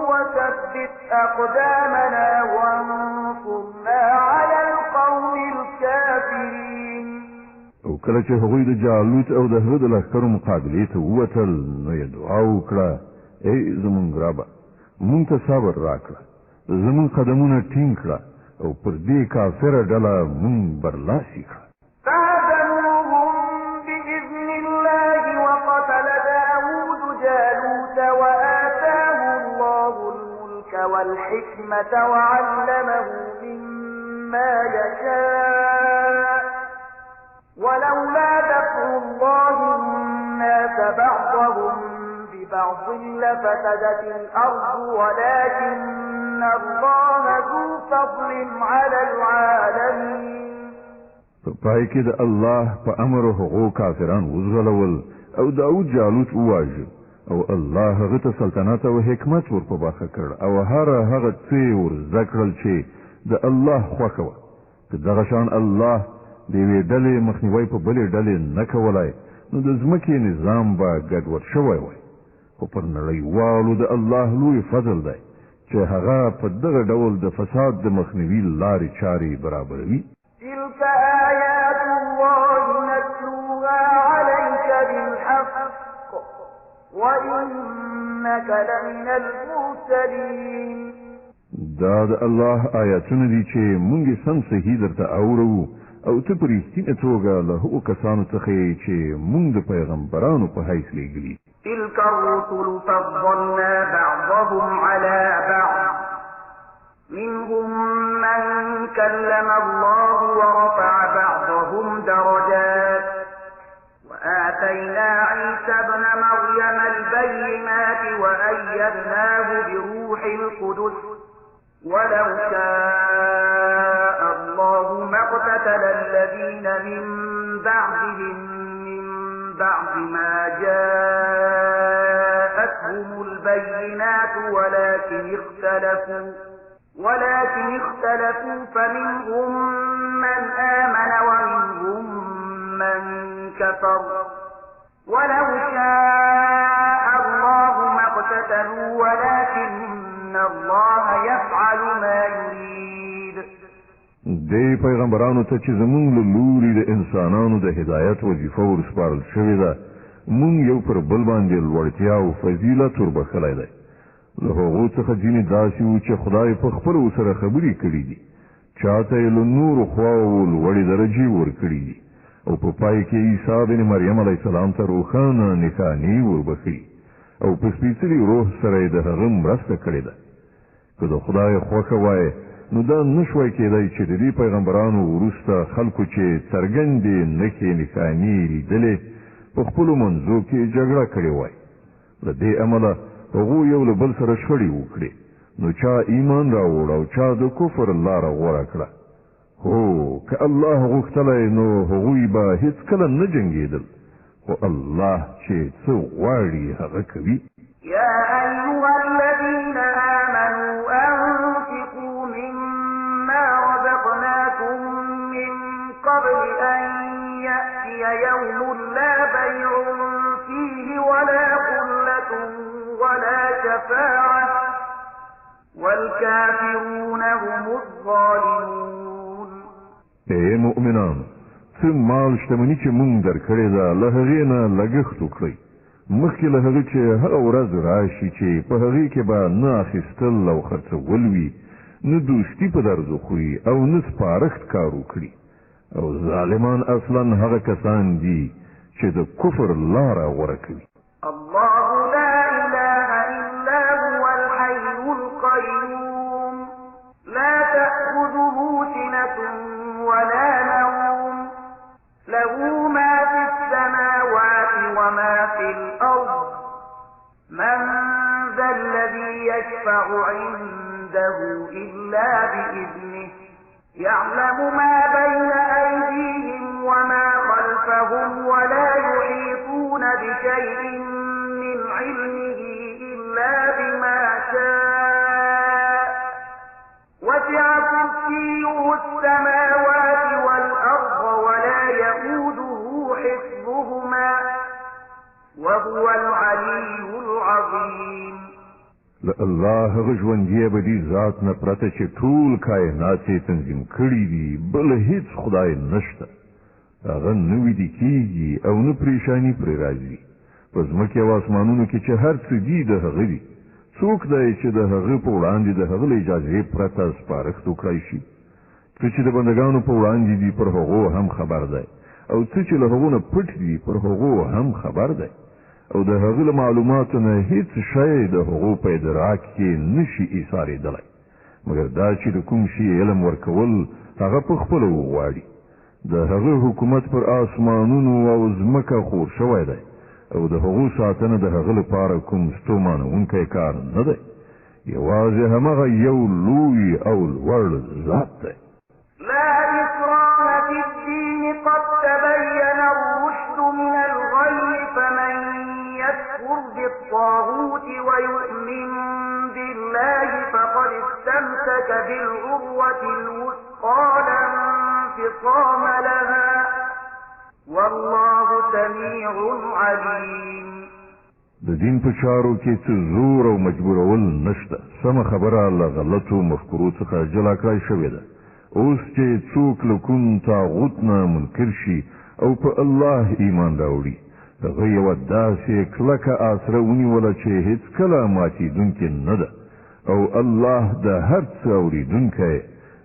وثبت أقدامنا وانصرنا على القوم الكافرين. او کله چې هغوی د جالوت او د هغه د لښکرو مقابلې ته ووتل نو یې دعا وکړه ای زمونږ ربه مونږ ته صبر راکړه زمونږ قدمونه ټینګ کړه او پر دې کافره ډله مونږ برلاسي کړه. فهزموهم بإذن الله وقتل داود جالوت وآتاه الله الملك والحكمة وعلمه مما يشاء ولولا دفع الله الناس بعضهم ببعض لفسدت الأرض ولكن الله ذو فضل على العالمين. پای کې د الله په امر هغو کافران وزغلول او داود جالوت وواژه او الله هغه ته سلطنت او حکمت ور په برخه کړ او هغه څه ور زده کړل چې د الله خوښه وه. که دغه شان الله د یوې ډلې مخنیوی په بلې ډلې نه کولای نو د ځمکې نظام به ګډوډ شوی وای خو پر نړیوالو د الله لوی فضل دی چې هغه په دغه ډول د فساد د مخنیوي لارې چارې برابروي. تلك آيات الله نتلوها عليك بالحق وإنك لمن المرسلين. دا د الله آیاتونه دي چې مونږ سم صحیح درته اورو او ته په رښتینې توګه له هغو کسانو څخه یې چې مونږ د پیغمبرانو په حیث لېږلي. تلك الرسل فضلنا بعضهم على بعض منهم من كلم الله ورفع بعضهم درجات وآتينا عيسى ابن مريم البينات وأيدناه بروح القدس ولو شاء الله ما اقتتل الذين من بعدهم من بعد ما جاءتهم البينات ولكن اختلفوا فمنهم من آمن ومنهم من كفر ولو شاء الله ما اقتتلوا ولكن الله يفعل ما يريد. دی پیغمبرانو ته چې زمونږ له لوري د انسانانو د هدایت وظیفه ورسپارل شوې ده مونږ یو پر بل باندې لوړتیا او فضیلت وربخلی دی. له هغو څخه ځینې داسې وو چې خدای په خپلو سره خبرې کړي دي چاته یې له نورو خواوو لوړې درجې ورکړي دي او په پای کې عیسی بن مریم علیه السلام ته روښانه نښانې وربښلي او په سپېڅلي روح سره یې د هغه مرسته کړې ده. که د خدای خوښه وای نو دا نشوای کېدی چې د دې پیغمبرانو وروسته خلکو چې څرګندې نښې نښانې لیدلې په خپلو منځو کې جګړه کړې وای. له دې امله هغوی یو له بل سره شخړې وکړې نو چا ایمان راوړ او چا د کفر لاره غوره کړه. هو که الله غوښتلی نو هغوی به هیڅکله نه جنګېدل خو الله چې څه غواړي هغه کوي. يا أيها الذين آمنوا أنفقوا مما رزقناكم من قبل أن يأتي يوم لا بيع فيه ولا خلة ولا شفاعة والكافرون هم الظالمون. اے مؤمنان څه مال شتمني چې مونږ درکړې ده له هغې نه لګښت وکړئ مخکې له هغې چې هغه ورځ راشي چې په هغې کې به نه اخیستل او خرڅول وي نه دوستي په درز وخوري او نه سپارښت کار وکړي او ظالمان اصلا هغه کسان دي چې د کفر لاره غوره کوي. الله لا إله إلا هو الحي القيوم لا تأخذه سنة ولا نوم له ما في السماوات وما في الأرض من ذا الذي يشفع عنده إلا بإذنه يعلم ما بين أيديهم وما خلفهم ولا يحيطون بشيء من علمه إلا بما شاء وسع كرسيه السماوات والأرض ولا يئوده حفظهما وهو العلي العظيم. الله غژوندی ابدي ذات نه پرته چې ټول کائنات یې تنظیم کړي دي بل هیڅ خدای نشته. هغه نه ویدي کېږي او نه پریشانی پرې راځي. په ځمکې او اسمانونو کې چې هر څه دي د هغه دي. څوک دی چې د هغه په وړاندې د هغه له اجازې پرته سپارښت وکړی شي؟ څه چې د بندګانو په وړاندې دي پر هغو هم خبر دی او څه چې له هغو نه پټ دي پر هغو هم خبر دی او د هغه له معلوماتو نه هیڅ شی د هغو په ادراک کې نشي ایسارېدلی مګر دا چې د کوم شي علم ورکول هغه په خپله وغواړي. د هغه حکومت پر آسمانونو او ځمکه خور شوی دی او د هغو ساتنه د هغه لپاره کوم ستومانونکی کار نه دی. یوازې همغه یو لوی او لوړ ذات دی. لا إكراه في الدين قد تبين الرشد من الغي فمن يكفر بالطاغوت ويؤمن بالله فقد استمسك بالعروة الوثقى لا انفصام لها والله سميع عليم. د دین په چارو کې څه زور او مجبورول نشته. سمه خبره له غلطو مفکورو څخه جلا کړای شوې ده. اوس چې څوک له کوم طاغوت نه منکر شي او په الله ایمان راوړي، هغه یوه داسې کلکه آسره ونیوله چې هېڅکله ماتېدونکې نه ده، او الله د هر څه اورېدونکی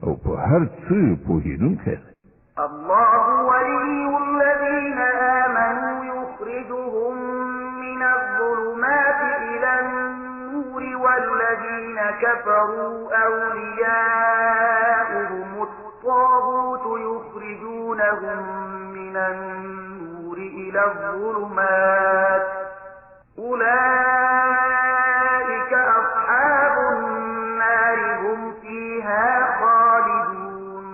او په هر څه پوهېدونکی دی. الله ولي الذين آمنوا يخرجهم من الظلمات إلى النور والذين كفروا أولياؤهم الطاغوت يخرجونهم من النور إلى الظلمات أولئك أصحاب النار هم فيها خالدون.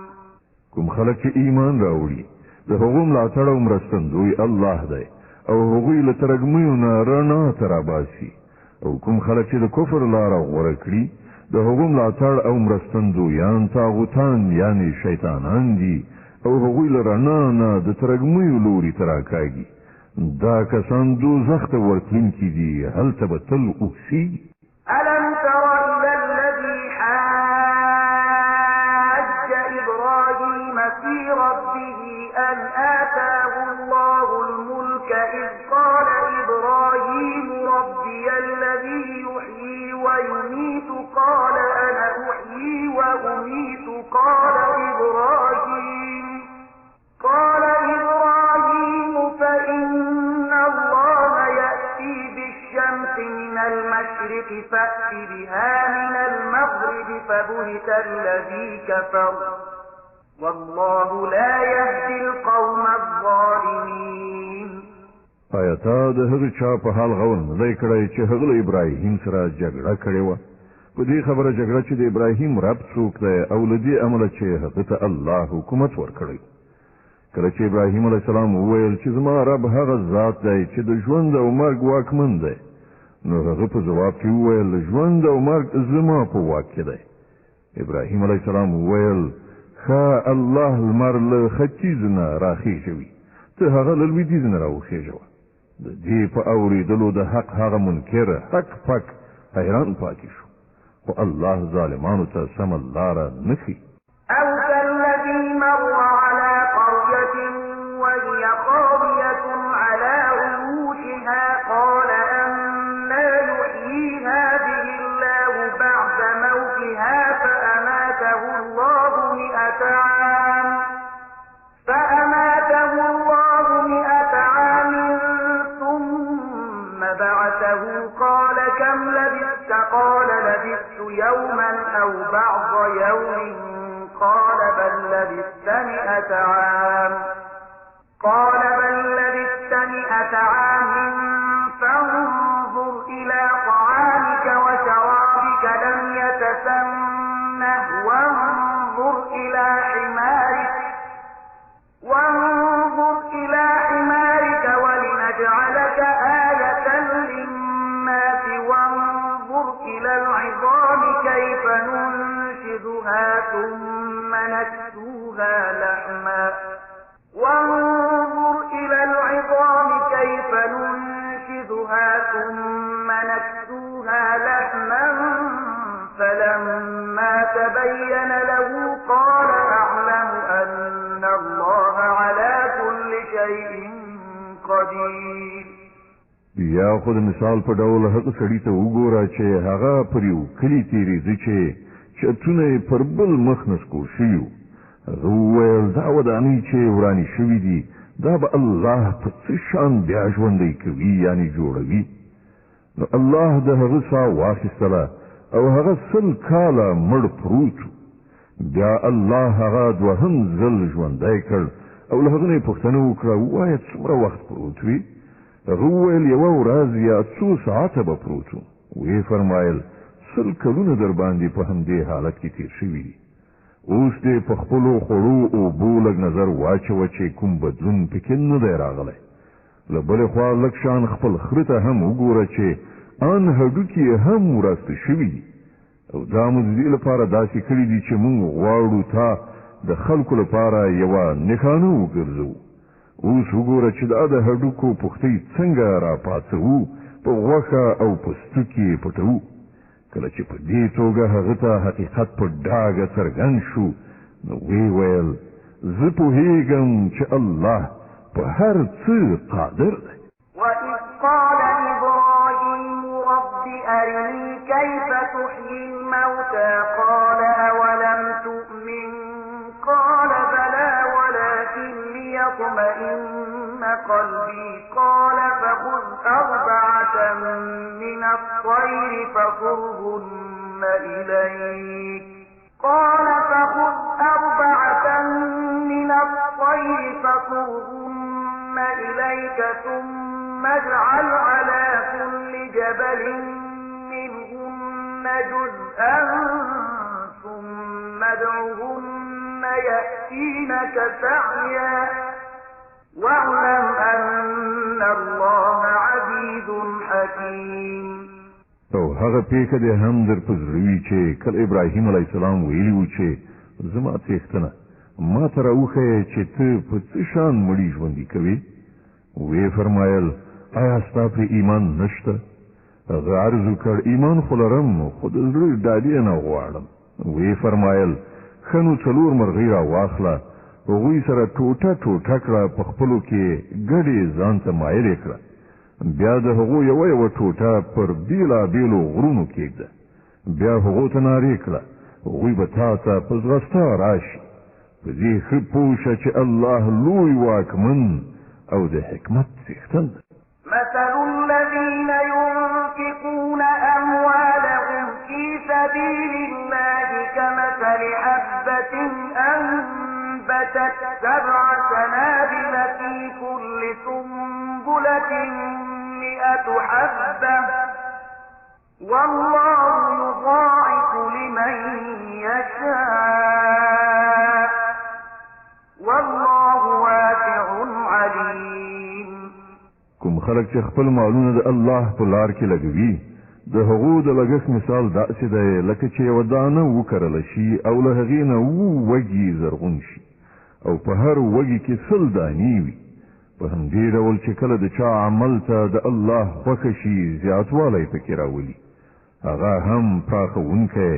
کوم خلک چې ایمان راوړي د هغو ملاتړ او مرستندوی الله دی او هغوی له ترږمیو نه رڼا ته راباسي، او کوم خلک چې د کفر لاره غوره کړي د هغو ملاتړ او مرستندویان طاغوتان یعنی شیطانان دي او هغوی له رڼا نه د ترږمیو لوري ته راکاږي. دا کسان دوزخ ته ورتلونکي دي، هلته به تل اوسیږي. ألم تر إلى الذي حاج إبراهيم في ربه أن آتاه الله الملك إذ قال إبراهيم ربي الذي يحيي ويميت قال أنا أحيي وأميت قال إبراهيم فإن الله يأتي بالشمس من المشرق فأت بها من المغرب فبهت الذي كفر والله لا يهدي القوم الظالمين. آیتا د هغه چا په حال غول نه دی کړی چې هغه له ابراهیم سره جګړه کړې وه. په دې خبره جګړه چې د ابراهیم رب څوک دی او له دې امله چې هغه ته الله حکومت ورکړی. کله چې ابراهیم علیه السلام وویل چې زما رب هغه ذات دی چې د ژوند او مرګ واکمن دی، نو هغه په ځواب کې وویل ژوند او مرګ زما په واک کې دی. ابراهیم علیه السلام وویل ښه الله لمر له ختیځ نه راخېژوي، ته هغه له لویدیځ نه راوخېژوه. د دې په اورېدلو د حق هغه منکر حق پک حیران پاتې شو، خو الله ظالمانو ته سمه لاره نه ښي. أو كالذي مر على قرية وهي خاوية على عروشها قال أنى يحيي هذه الله بعد موتها فأماته الله 100 عام ثم بعثه قال كم لبثت قال لبثت يوما أو بعض يوم قال بل لبثت 100 عام عام فانظر إلى طعامك وشرابك لم يتسنه وانظر إلى حمارك ولنجعلك آية للناس وانظر إلى العظام كيف ننشدها ثم نكسوها لحما فلما تبين له قال أعلم أن الله على كل شيء قدير. یا خود مثال په ډول هغه سړی ته وګوره چې هغه پر یو کلی تیریږي چې چتونه پر بل مخ نسکور شي. هغه وویل دا ودانې چې ورانی شوي دي دا به الله په څه شان بیا ژوندی کوي یعنی جوړوي. نو الله د هغه ساه واخیستله او هغه 100 کاله مړ پروت. بیا الله هغه دوهم ځل ژوندی کړ او له هغه نه پوښتنه وکړه وایه څومره وخت پروت وي؟ هغه وویل یوه ورځ یا 2 ساعته به پروت و. ویې فرمایل 100 کلونه در باندې په همدې حالت کې تیر شوي دي. اوس دې په خپلو خوړو اوبو لږ نظر واچوه چې کوم بدلون پکې نه دی راغلی. له بلې خوا لږ شان خپل خره ته هم وګوره چې ان هډوکي هم وراسته شوي دي او دا مو د دې لپاره داسې کړي دي چې موږ غواړو تا د خلکو لپاره یوه نښانه وګرځو. اوس وګوره چې دا د هډوکو پختۍ څنګه راپاڅوو، په غوښه او پوستکي یې پټوو. کله چې په دې توګه هغه ته حقیقت په ډاګه څرګند شو، نو ویې ویل زه پوهېږم چې الله په هر څه قادر دی. وَإِذْ قَالَ إِبْرَاهِيمُ رَبِّ أَرِنِي كَيْفَ تُحْيِي الْمَوْتَىٰ قَالَ أَوَلَمْ تُؤْمِن قَالَ بَلَىٰ وَلَٰكِن لِّيَطْمَئِنَّ قَلْبِي قَالَ فَخُذْ أَرْبَعَةً مِّنَ الطَّيْرِ فَصُرْهُنَّ إِلَيْكَ ثم اجعل على كل جبل منهن جزءا ثم ادعهن يأتينك سعيا واعلم أن الله عزيز حكيم. او هغه پیښه د هم در پزروي چې کله ابراهیم علیه السلام ویلی و چې زما څښتنه ما ته راوښیه چې ته په څه شان مړي ژوندي کوي. وی فرمایل آیا ستا پرې ایمان نشته؟ هغه عرض وکړ ایمان خو لرم خو د زړه ډالۍ نه غواړم. وی فرمایل ښه نو 4 مرغۍ راواخله، هغوی سره ټوټه ټوټه کړه، په خپلو کې ګډې ځان ته مایلې کړه، بیا د هغو یوه ټوټه پر بیلابیلو غرونو کېږده، بیا هغو ته نارې کړه هغوی به تا ته په ځغستا راشي. په دې ښه پوه شه چې الله لوی واکمن او د حکمت څښتن دی. مثل الذين ينفقون أموالهم في سبيل الله كمثل حبة أنبتت 7 سنابل في كل سنبلة 100 حبة والله يضاعف لمن يشاء والله واسع عليم. کوم خلک چې خپل مالونه د الله په لار کې لګوي، د هغو د لګښت مثال داسې دی لکه چې یوه دانه وکرله شي او له هغې نه 7 وږي زرغون شي او په هر وږي کې 100 دانې وي. په همدې ډول چې کله د چا عمل ته د الله خوښه شي زیاتوالی پکې راولي، هغه هم پراخوونکی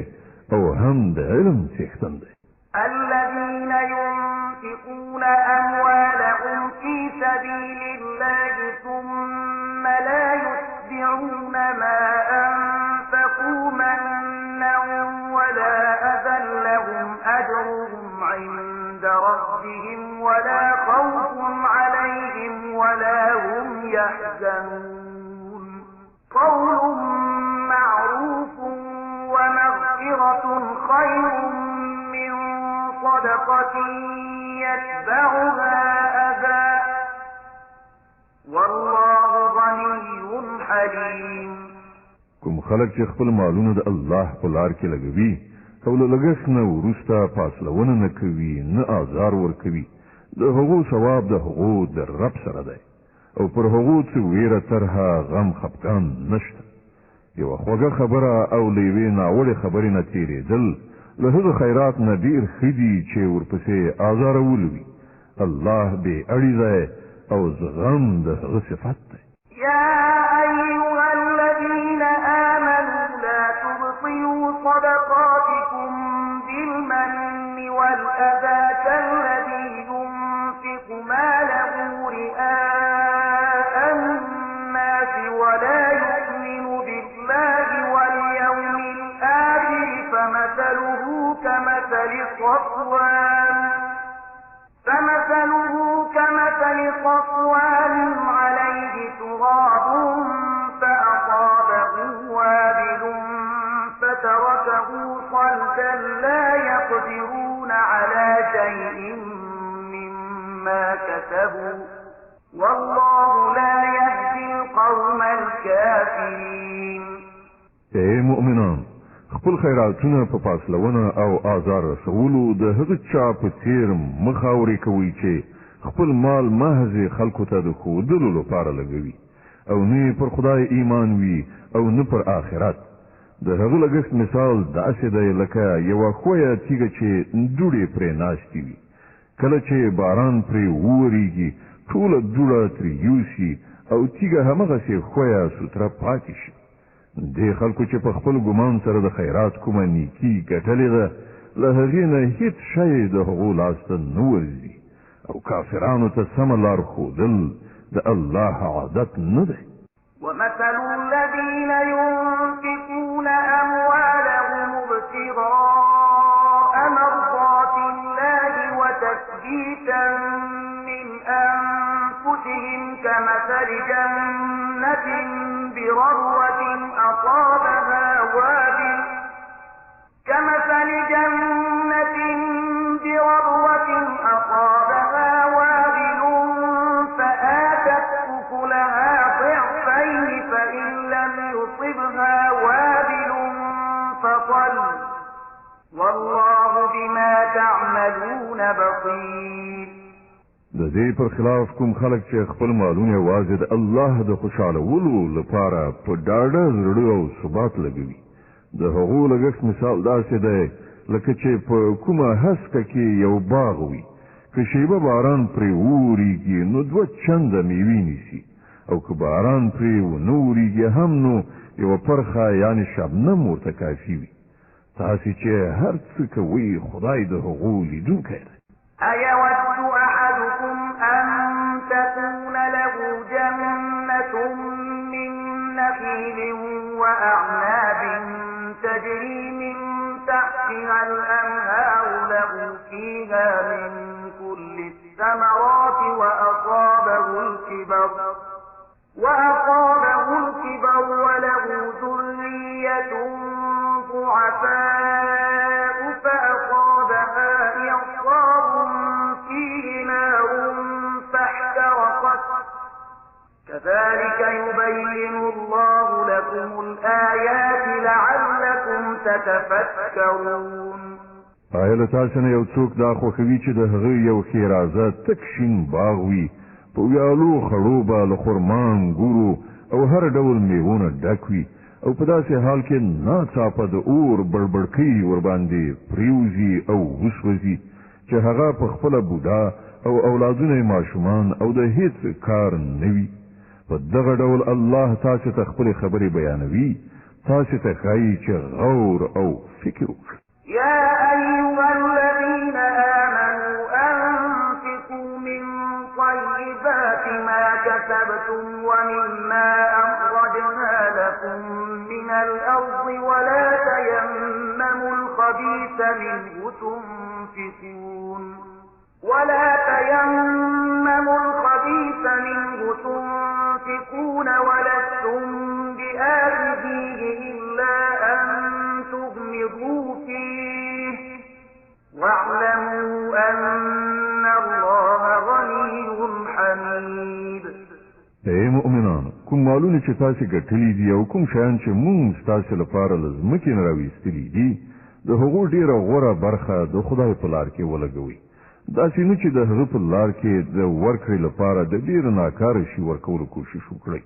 او هم د علم څښتن دی. الذين ينفقون أموالهم في سبيل الله ثم لا يتبعون ما أنفقوا منا ولا أذى لهم أجرهم عند ربهم ولا خوف عليهم ولا هم يحزنون. قول معروف ومغفرة خير من صدقة يتبعها أذى والله غني حليم. کوم خلک چې خپل مالونه د الله په لار کې لګوي او له لګښت نه وروسته فاصلونه نه کوي، نه آزار ورکوي، د هغو ثواب د هغو د رب سره دی او پر هغو څه ویره طرحه غم خفګان نشته. یوه خوږه خبره او له یوې ناوړې خبرې نه تېرېدل له هغه خیرات نه ډېر ښه دي چې ورپسې آزارول وي. الله بې اړې دی او زغم د هغه صفت دی. يا أيها الذين آمنوا لا تبطلوا صدقاتكم بالمن والأذى كالذي ينفق ماله رئاء الناس ولا يؤمن بالله واليوم الآخر فمثله كمثل صفوان عليه تراب فأصابه وابل فتركه صلدا لا يقدرون على شيء مما كسبوا والله لا يهدي القوم الكافرين. اے مؤمنان، خپل خیراتونه په فاصلونه او آزار رسولو د هغه چا په څیر مخاورې کوي چې خپل مال محض خلکو ته د ښودلو لپاره لګوي او نه پر خدای ایمان وي او نه پر آخرت. د هغه لګښت مثال داسې دی لکه یوه ښویه تیږه چې دوړې پرې ناستې وي. کله چې باران پرې وورېږي ټوله دوړه ترې یوسي او تیږه همغسې ښویه سوتره پاتې شي. دې خلکو چې په خپل ګمان سره د خیرات کومه نیکي ګټلې ده له هغې نه هېڅ شی د هغو لاسته نه ورځي او کافرانو ته سمه لار ښودل د الله عادت نه دی. ومثل الذين ينفقون أموالهم ابتغاء مرضات الله وتثبيتا من أنفسهم كمثل جنة بربوة أصابها وابل فآتت أكلها ضعفين فإن لم يصبها وابل فطل والله بما تعملون بصير. د دې پر خلاف کوم خلک چې خپل مالونه یوازې د الله د خوشحالولو لپاره په ډاډه زړه او ثبات لګوي د هغو لګښت مثال داسې دی لکه چې په کومه هسکه کې یو باغ وي که شیبه باران پرې وورېږي نو 2 چنده میوې نیسي او که باران پرې ونه وورېږي هم نو یوه پرخه یعنې شبنم ورته کافي وي. تاسې چې هر څه کوئ خدای د هغو لیدونکی دی. أيود أحدكم أن تكون له جنة من نخيل وأعناب تجري من تحتها الأنهار له فيها من كل الثمرات وأصابه الكبر وله ذرية ضعفاء فأصابها إعصار فيه نار فاحترقت كذلك يبين الله لكم الآيات لعلكم تتفكرون. آیا له تاسو نه یو څوک دا خوښوي چې د هغه یو ښېرازه تک شین باغ وي په ویالو خړو به له خرما انګورو او هر ډول میوونه ډک وي او په داسې حال کې ناڅاپه د اور بړبړکۍ ورباندې پریوزي او وسوځي چې هغه په خپله بوډا او اولادونه یې ماشومان او د هیڅ کار نه وي. په دغه ډول الله تاسو ته خپلې خبرې بیانوي تاسو ته ښایي چې غور او فکر وکړئ. يا أيها الذين آمنوا أنفقوا من طيبات ما كسبتم ومما أخرجنا لكم من الأرض ولا تيمموا الخبيث منه تنفقون ولستم بآخذيه إلا أن تغمضوا فيه واعلموا أن الله غني حميد. اے مؤمنان کوم مالونه چې تاسو ګټلي دي او کوم شیان چې موږ تاسو لپاره لازمکې نه راوستلي دي د هغو ډیره غوره برخه د خدای په لار کې ولګوئ. داسې نه چې د هغه په لار کې د ورکړې لپاره د ډیر ناکاره شي ورکولو کوشش وکړئ.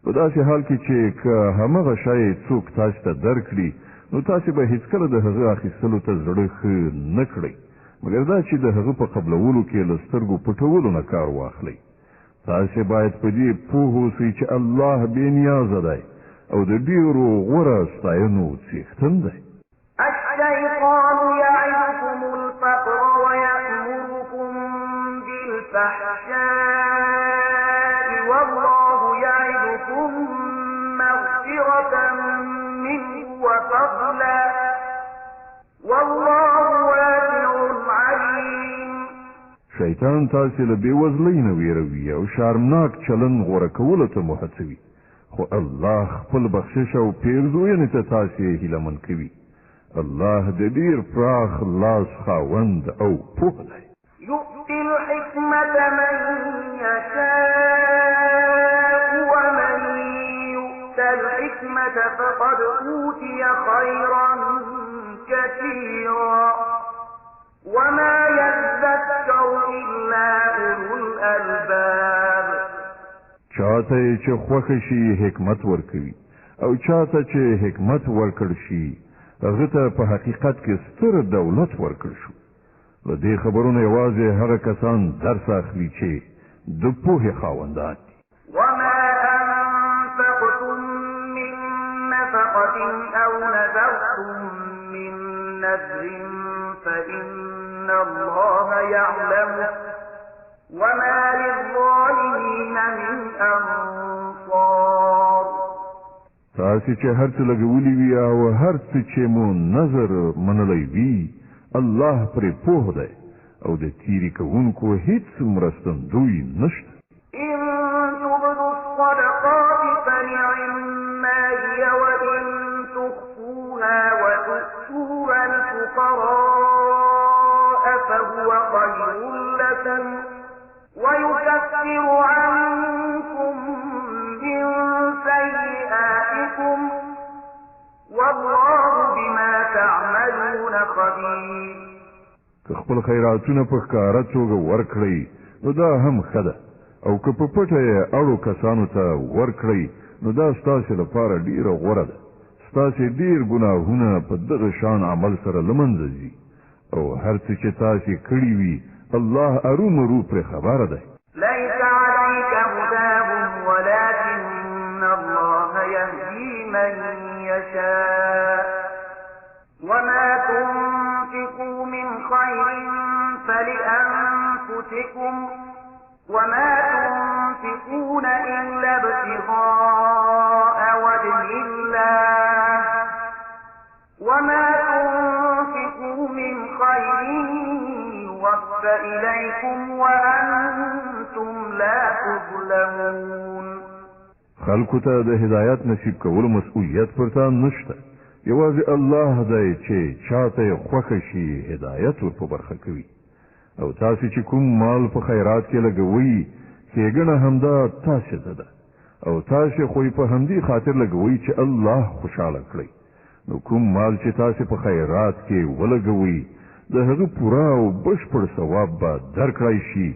په داسې حال کې چې که همغه شی څوک تاسو ته درکړي نو تاسو به هیڅکله د هغه اخیستلو ته زړه ښه نه کړئ مګر دا چې د هغه په قبلولو کې له سترګو پټولو نه کار واخلئ. تاسو باید په دې پوه اوسئ چې الله بې نیازه دی او د ډیرو غوره ستاینو څښتن دی. الشيطان يعدكم الفقر ويأمركم بالفحشاء والله يعدكم مغفرة منه وفضلا والله واسع عليم. شیطان تاسو له بېوزلۍ نه ویروي او شرمناک چلند غوره کولو ته مو هڅوي خو الله خپل بخشش او پیرزوینې ته تاسو هیلهمن کوي. الله د ډیر پراخ لاس خاوند او پوه دی. يؤتي الحكمة من يشاء ومن يؤت الحكمة فقد أوتي خيرا كثيرا وما يذكر إلا أولو الألباب. چاته چې خوښ شي حکمت ورکوي او چاته چې حکمت ورکړ شي هغه ته په حقیقت کې ستر دولت ورکړ شو. له دې خبرونو یوازې هغه کسان درس اخلي چې د پوهې خاوندان دي. وما أنفقتم من نفقة أو نذرتم من نذر فإن الله يعلمه وما للظالمين من أنصار. تاسو چې هر څه لګولي وي او هر څه چې مو نظر منلی وي الله پرې پوه دی او د تیری کوونکو هیڅ مرستندوی نشته. إن تبدوا الصدقات فنعما هي وإن تخفوها وتؤتوها الفقراء فهو خير لكم ويكفر عنكم من سيئاتكم والله بما تعملون خبير. که خپل خیراتونه په ښکاره توګه ورکړئ نو دا هم ښه ده او که په پټه یې اړو کسانو ته ورکړئ نو دا ستاسې لپاره ډیره غوره ده. ستاسې ډیر ګناهونه په دغه شان عمل سره له منځه ځي او هر څه چې تاسې کړي وي الله ارومرو پرې خبره دی. ليس عليك هداهم ولكن الله يهدي من يشاء وما تنفقوا من خير فلأنفسكم وما تنفقون إلا ابتغاء وجه الله وما تنفقوا من خير يوفى إليكم وأنتم لا تظلمون. خلکو ته د هدایت نصیب کولو مسؤلیت پرته نشته. یوازې الله دی چې چاته خوښه شي هدایت ور په برخه کوي او تاسو چې کوم مال په خیرات کې لګوي ښېګڼه همدا تاسو ته ده او تاسو خو په همدې خاطر لګوي چې الله خوشاله کړي. نو کوم مال چې تاسو په خیرات کې ولګوي د هغه پوره او بشپړ ثواب به درکړای شي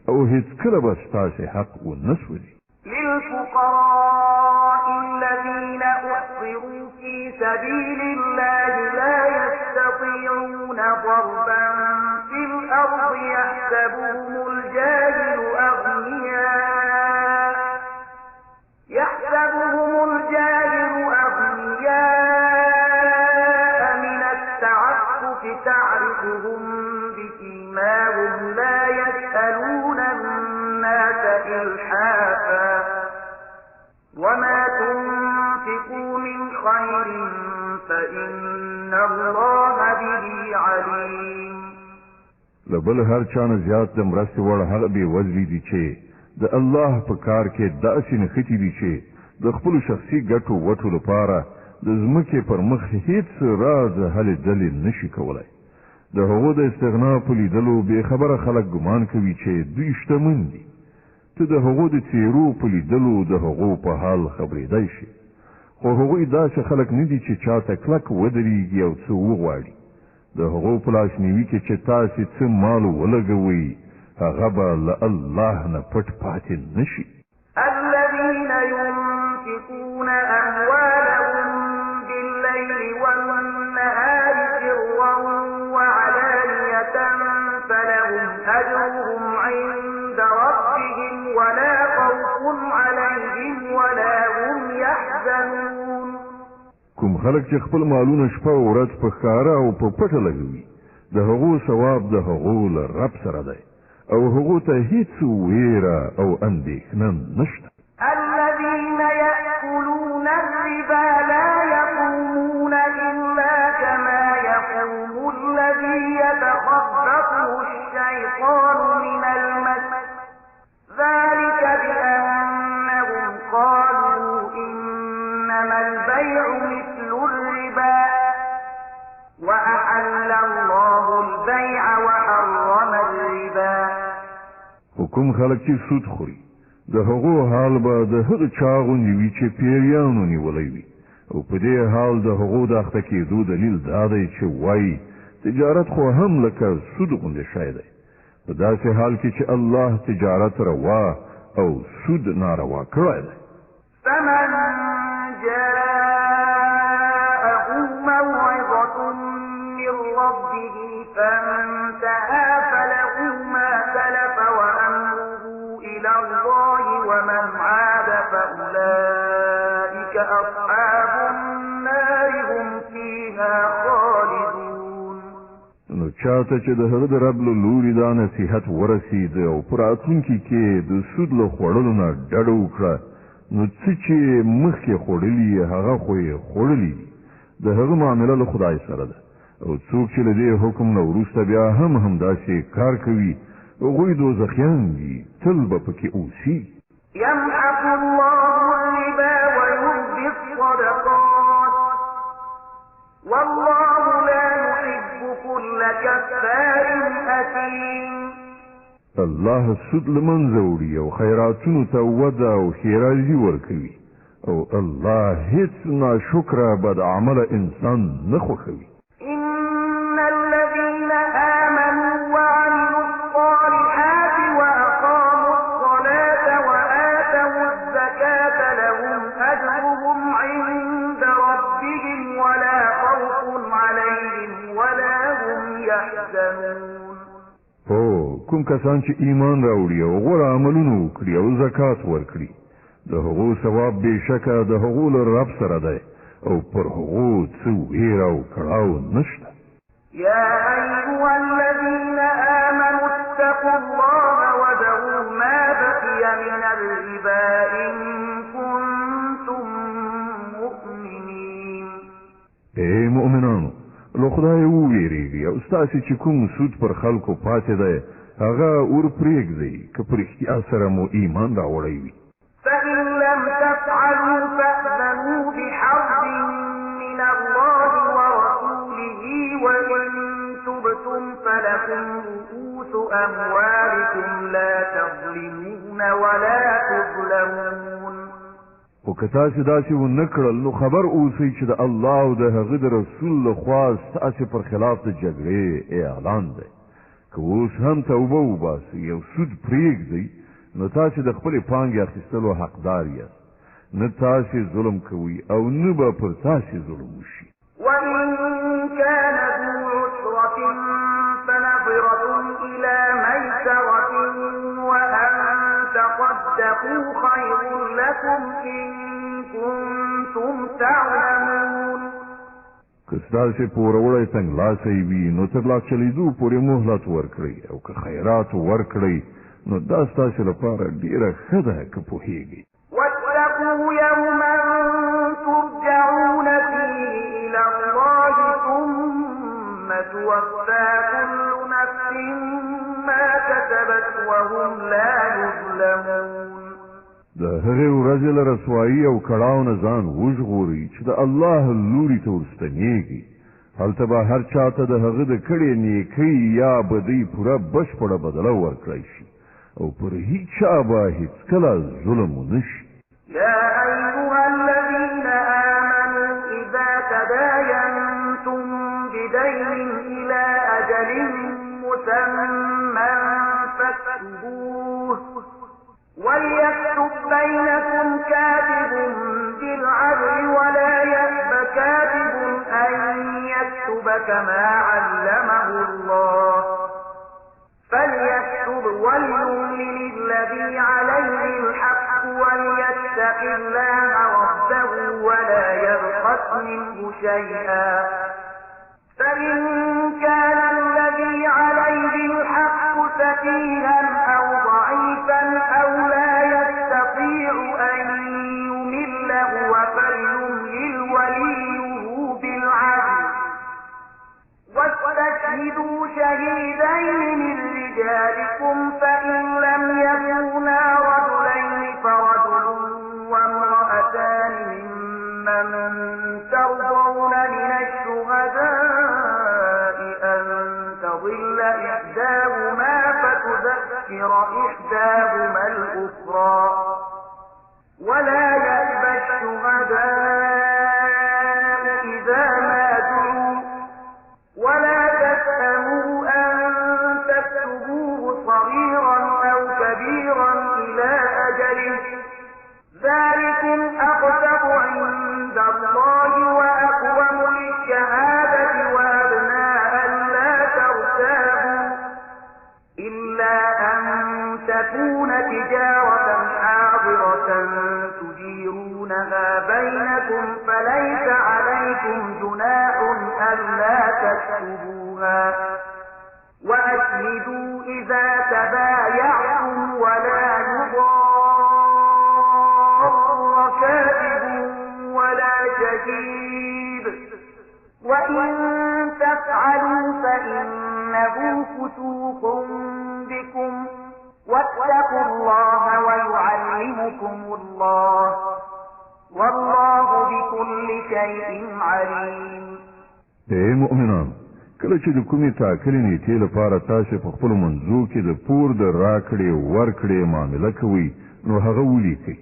او هیڅکله به ستاسو حق ونسوري. للفقراء الذين أحصروا في سبيل الله لا يستطيعون ضربا في الأرض يحسبهم الجاهل أغنياء من التعفف تعرفهم بسيماهم لا يسألون الناس إلحافا وما تنفقوا من خير فإن الله به عليم. لبل هر چانه زیات د مرستې وړ هغه بې وزلي دي چې د الله په کار کې داسې نښتې دي چې د خپلو شخصي ګټو وټو لپاره د ځمکې پر مخ هیڅ راز هلې ځلې نشي کولی. د هغو د استغنا په لیدلو بې خبره خلک ګمان کوي چې دوی شتمن دي. ته د هغو د څېرو په لیدلو د هغو په حال خبرېدی شي خو هغوی داسې خلک نه دي چې چاته کلک ودرېږي او څه وغواړي. د هغو په لاسنیوي کې چې تاسې څه مال ولګوئ هغه به له الله نه پټ پاتې نشي. الذين ينفقون أموالهم بالليل والنهار سرا وعلانية فلهم أجرهم عند ربهم ولا خوف عليهم ولا هم يحزنون. کوم خلک چې خپل مالونه شپه او ورځ په ښکاره او په پټه لګوي د هغو ثواب د هغو له رب سره دی او هغو ته هیڅ ویره او اندېښنه نشته. الذين يأكلون الربا لا يقومون إلا كما يقوم الذي يتخبطه الشيطان من المس ذلك بأنهم قالوا إنما البيع مثل الربا وأحل الله البيع وحرم الربا. حکم خلک چې سود خوري د هغو حال به د هغه چا غوندې وي چې پیریانو نیولی وي او په دې حال د هغو د اخته کېدو دلیل دا دی چې وایي تجارت خو هم لکه سود غوندې شی دی په داسې حال کې چې الله تجارت روا او سود ناروا کړی دی. فمن جاءه موعظة من ربه فانتهى فله ما سلف وأمره إلى الله ومن عاد فأولئك أصحاب النار هم فيها خالدون. نو چاته چې د هغه د رب له لوري دا نصیحت ورسید او پر راتلونکي کې د سود له خوړلو نه ډډه وکړه نو څه چې مخکې خوړلي هغه خو یې خوړلي د هغه معامله له خدای سره ده او څوک چې له دې حکم نه وروسته بیا هم همداسې کار کوي هغوی دوزخیان دي تل به پکې اوسي. يمحق الله الربا ويربي الصدقات والله لا يحب كل كفار أثيم. الله سود لمنځه وړي او خیراتونو ته وده او ښېرازي ورکوي او الله هیڅ ناشکره بد عمله انسان نه خوښوي. إن الذين آمنوا وعملوا الصالحات وأقاموا الصلاة وآتوا الزكاة لهم أجرهم عند ربهم ولا خوف عليهم ولا هم يحزنون. کوم کسان چې ایمان راوړي او غوره عملونه وکړي او زکات ورکړي د هغو ثواب بېشکه د هغو له رب سره دی او پر هغو څه ویره او کړاو نشته. يا أيها الذين آمنوا اتقوا الله وذروا ما بقي من الربا إن كنتم مؤمنين. اے مؤمنانو له خدای وویریږئ او ستاسې چې کوم سود پر خلکو پاتې دی هغه ور پرېږدئ که په رښتیا سره مو ایمان راوړی وي. فإن لم تفعلوا فأذنوا بحرب من الله ورسوله وإن تبتم فلكم رؤوس أموالكم لا تظلمون ولا تظلمون. خو که تاسې داسې ونه کړل نو خبر اوسئ چې د الله او د هغه د رسول لخوا ستاسې پر خلاف د جګړې اعلان دی. که اوس هم توبه وباسئ او سود پرېږدئ نو تاسې د خپلې پانګې اخیستلو حقدار یاست. نه تاسې ظلم کوئ او نه به پر تاسې ظلم وشي. وإن كان ذو عسرة فنظرة إلى ميسرة وأن تصدقوا خير لكم إن كنتم تعلمون. که ستاسې پوروړی تنګلاسی وي نو تر لاس چلیدو پورې مهلت ورکړئ او که خیرات ورکړئ نو دا ستاسې لپاره ډېره ښه ده که پوهیږئ. واتقوا يوما ترجعون فيه إلى الله ثم توفى كل نفس ما كسبت وهم لا يظلمون. د هغې ورځې له رسوایي او کړاو نه ځان وژغورئ چې د الله لوري ته ورستنېږي. هلته به هر چاته د هغه د کړې نیکۍ یا بدۍ پوره بشپړه بدله ورکړی شي او پر هیڅ چا به هیڅکله ظلم ونه شي. يا أيها الذين آمنوا إذا تداينتم بدين إلى أجل مسمى فاكتبوه وليكتب بينكم كاتب بالعدل ولا يأب كاتب أن يكتب كما علمه الله فليكتب وليملل الذي عليه الحق وليتق الله ربه ولا يبخس منه شيئا فإن كان الذي عليه الحق سفيها أو ضعيفا أو لا يستطيع أن يمل هو فليملل وليه بالعدل واستشهدوا شهيدين من رجالكم فإن لم يكونا رجلين فرجل وامرأتان ممن ترضون من الشهداء أن تضل إحداهما فتذكر إحداهما الأخرى ولا يأبى الشهداء إذا ما دعوا ولا تسأموا أن تكتبوه صغيرا أو كبيرا إلى أجله ذلكم أقسط عند تكون تجارة حاضرة تديرونها بينكم فليس عليكم جناح ألا تكتبوها وأشهدوا إذا تبايعتم ولا يضار كاتب ولا شهيد وإن تفعلوا فإنه فسوق بكم واتقوا الله ويعلمكم الله والله بكل شيء عليم. اے مؤمنان، کله چې د کومې ټاکلې نیټې لپاره تاسو په خپل منځو کې د پور د راکړې ورکړې معامله کوئ نو هغه ولیکئ.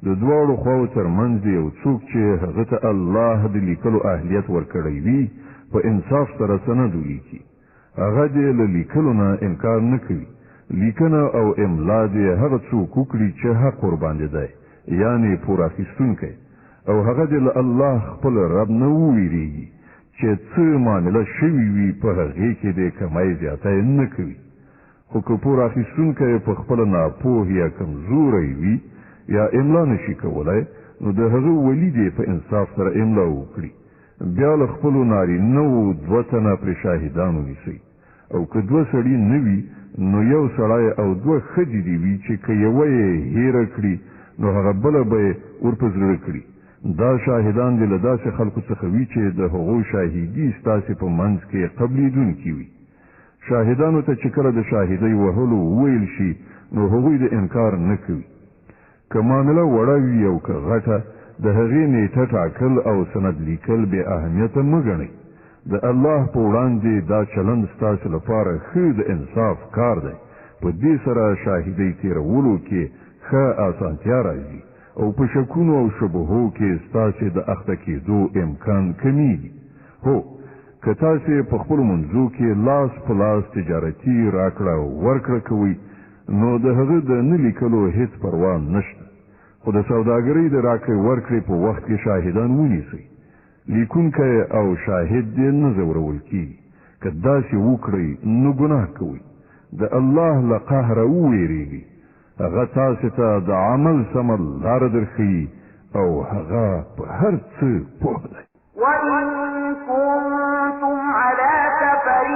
د دواړو خواو ترمنځ یو څوک چې هغه ته الله د لیکلو اهلیت ورکړی وي په انصاف سره سند ولیکي. هغه دې له لیکلو نه انکار نه کوي. لیکنه او املا دې هغه څوک وکړي چې حق ورباندې دی، یعنی پور اخیستونکی، او هغه دې له الله خپل رب نه وویریږي چې څه معامله شوي وي په هغې کې دې کمای زیاتی نه کوي. خو که پور اخیستونکی په خپله ناپوه یا کمزوری وي یا املا نشي کولای نو د هغه ولی دې په انصاف سره املا وکړي. بیا له خپلو نارینه‌وو 2 تنه پرې شاهدان ونیسئ، او که 2 سړي نه وي نو یو سړی او 2 ښځې دې وي چې که یوه یې هیره کړي نو هغه بله به یې ورپه زړه کړي. دا شاهدان دې له داسې خلکو څخه وي چې د هغو شاهدي ستاسې په منځ کې قبلېدونکي وي. شاهدانو ته چې کله د شاهدۍ وهلو وویل شي نو هغوی د انکار نه کوي. که معامله وړه وي او که غټه، د هغې نیټه ټاکل او سند لیکل بې اهمیته مه ګڼئ. د الله په وړاندې دا چلند ستاسو لپاره ښه د انصاف کار دی. په دې سره شاهدۍ تېرولو کې ښه اسانتیا راځي او په شکونو او شبهو کې ستاسې د اخته کېدو امکان کمیږي. هو، که تاسې په خپلو منځو کې لاس په لاس تجارتي راکړه ورکړه کوئ نو د هغه د نه لیکلو هیڅ پروا نشته. خو د سوداګرۍ د راکړې ورکړې په وخت کې شاهدان ونیسئ. لیکونکی او شاهد دې نه ځورول کېږي. که داسې وکړئ نو ګناه کوئ. د الله له قهره وویریږئ. هغه تاسې ته د عمل سمه لاره درښیي او هغه په هر څه پوه دی. وَإِن كُنتُمْ عَلَى سَفَرٍ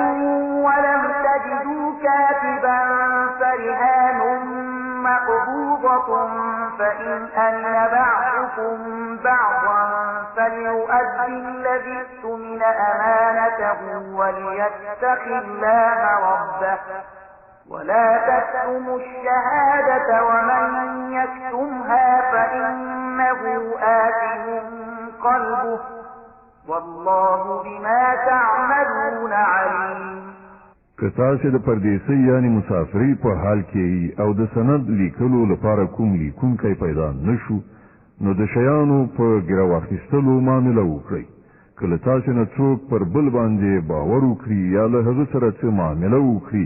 وَلَمْ تَجِدُوا كَاتِبًا فَرِهَانٌ مَّقْبُوضَةٌ فَإِنْ أَمِنَ بَعْضُكُم بَعْضًا فَلْيُؤَدِّ الَّذِي اؤْتُمِنَ أَمَانَتَهُ وَلْيَتَّقِ اللَّهَ رَبَّهُ وَلَا تَكْتُمُوا الشَّهَادَةَ وَمَن يَكْتُمْهَا فَإِنَّهُ آثِمٌ قَلْبُهُ والله بما تعملون عليم. که تاسو د پردیسۍ یعنی مسافرۍ په حال کې او د سند لیکلو لپاره کوم لیکونکی پیدا نشو نو د شیانو په ګرو اخیستلو معامله وکړئ. کله تاسو نه څوک پر بل باندې باور وکړي یا له هغه سره څه معامله وکړي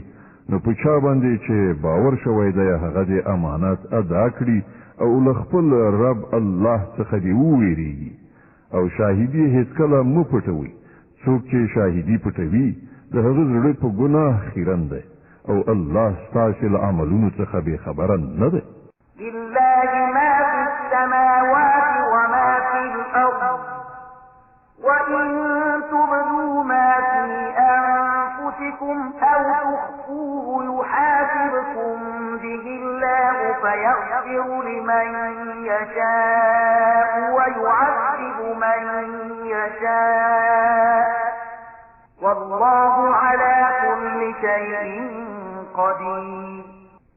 نو په چا باندې چې باور شوی دی هغه د امانت ادا کړي او له خپل رب الله څخه دی وویریږي. او شاهدی هیڅ کله مو پټوي. څوک چې شاهدی پټوي د هغه زړه په ګناه خیرن دی او الله ستاسو له عملونو څخه بې خبره نه دی. لله ما في السماوات وما في الأرض وإن تبدوا ما في أنفسكم أو تخفوه يحاسبكم به الله فيغفر لمن يشاء ويعذب من يشاء والله على كل شيء قدير.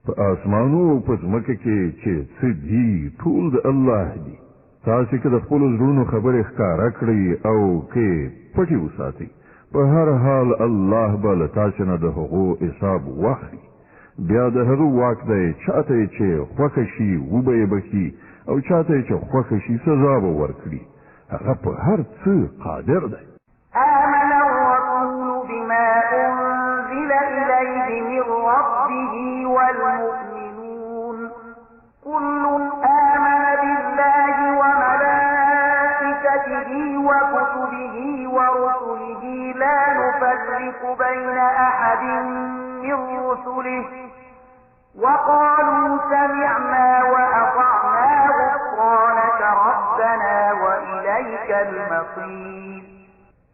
په اسمانو او په ځمکه کې چې څه دي ټول د الله دي. تاسو که د خپلو زړونو خبرې ښکاره کړئ او کې پټې وساتئ په هر حال الله به له تاسو نه د هغو حساب واخلي. بیا د هغه واک دی چاته چې خوښه شي وبه یې بخي او چاته چې خوښه شي سزا به ورکړي. هغه په هر څه قادر دی. آمن الرسول بما أنزل إليه من ربه والمؤمنون كل آمن بالله وملائكته وكتبه ورسله لا نفرق بين أحد من رسله وقالوا سمعنا وأطعنا غفرانك ربنا وإليك المصير.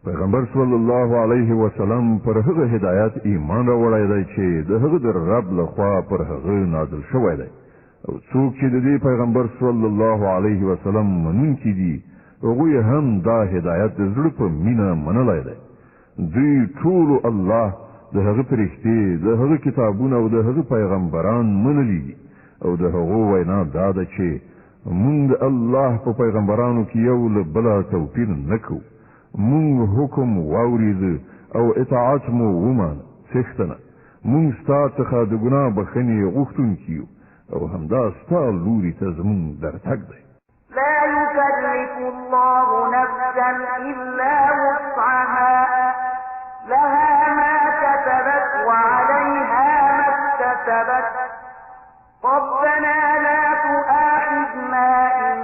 پیغمبر صلی الله علیه وسلم پر هغه هدایت ایمان راوړی دی چې د هغه د رب لخوا پر هغه نازل شوی دی او څوک چې د دې پیغمبر صلی الله علیه وسلم منونکي دي هغوی هم دا هدایت د زړه په مینه منلی دی. دوی ټول الله د هغه فرښتې د هغه کتابونه او د هغه پیغمبران منلی دي او د هغو وینا دا ده چې موږ د الله په پیغمبرانو کې یو له بله توپیر نه کوو. مونږ حکم واورید او اطاعت مو ومان څښتنه مونږ ستا څخه د ګناه بخښنې غوښتونکي یو او همدا ستا لوري ته زمونږ درتګ دی. لا يكلف الله نفسا إلا وسعها لها ما كسبت وعليها ما اكتسبت ربنا لا تؤاخذنا إن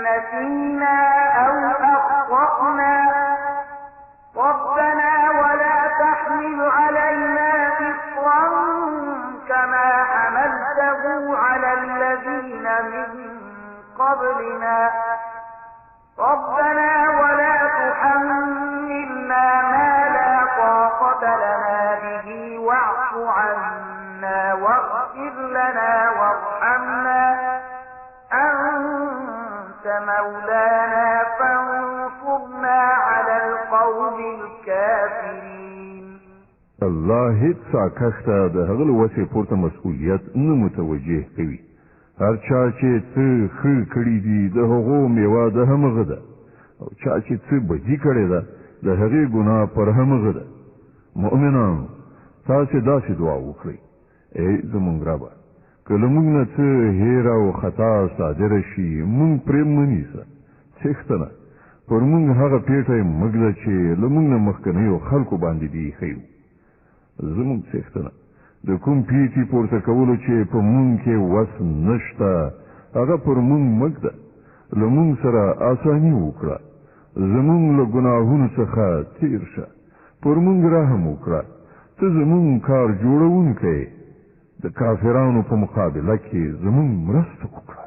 نسينا أو أخطأنا ربنا ولا تحمل علينا إصرا كما حملته على الذين من قبلنا ربنا ولا تحملنا ما لا طاقة لنا به واعف عنا واغفر لنا وارحمنا أنت مولانا فانصرنا على القوم الكافرين. الله هیڅ ساکښته د هغه له وسې پورته مسؤلیت نه متوجه کوي. هر چا چې څه ښه کړي دي د هغو میوه د همغه ده او چا چې څه بدي کړې ده د هغې ګناه پر همغه ده. مؤمنانو تاسې داسې دعا وکړئ: ای زموږ ربه، که له موږ نه څه هیره او خطا صادره شي موږ پرې مه نیسه. څښتنه پر موږ هغه پیټی مږده چې له موږ نه مخکنیو خلکو باندې دي ایښی وو. زموږ څښتنه د کوم پیټي پورته کولو چې په موږ کې وس نشته هغه پر موږ مږده. له موږ سره اساني وکړه. زموږ له ګناهونو څخه تیر شه. پر موږ رحم وکړه. ته زموږ کار جوړونکی د کافرانو په مقابله کې زموږ مرسته وکړه.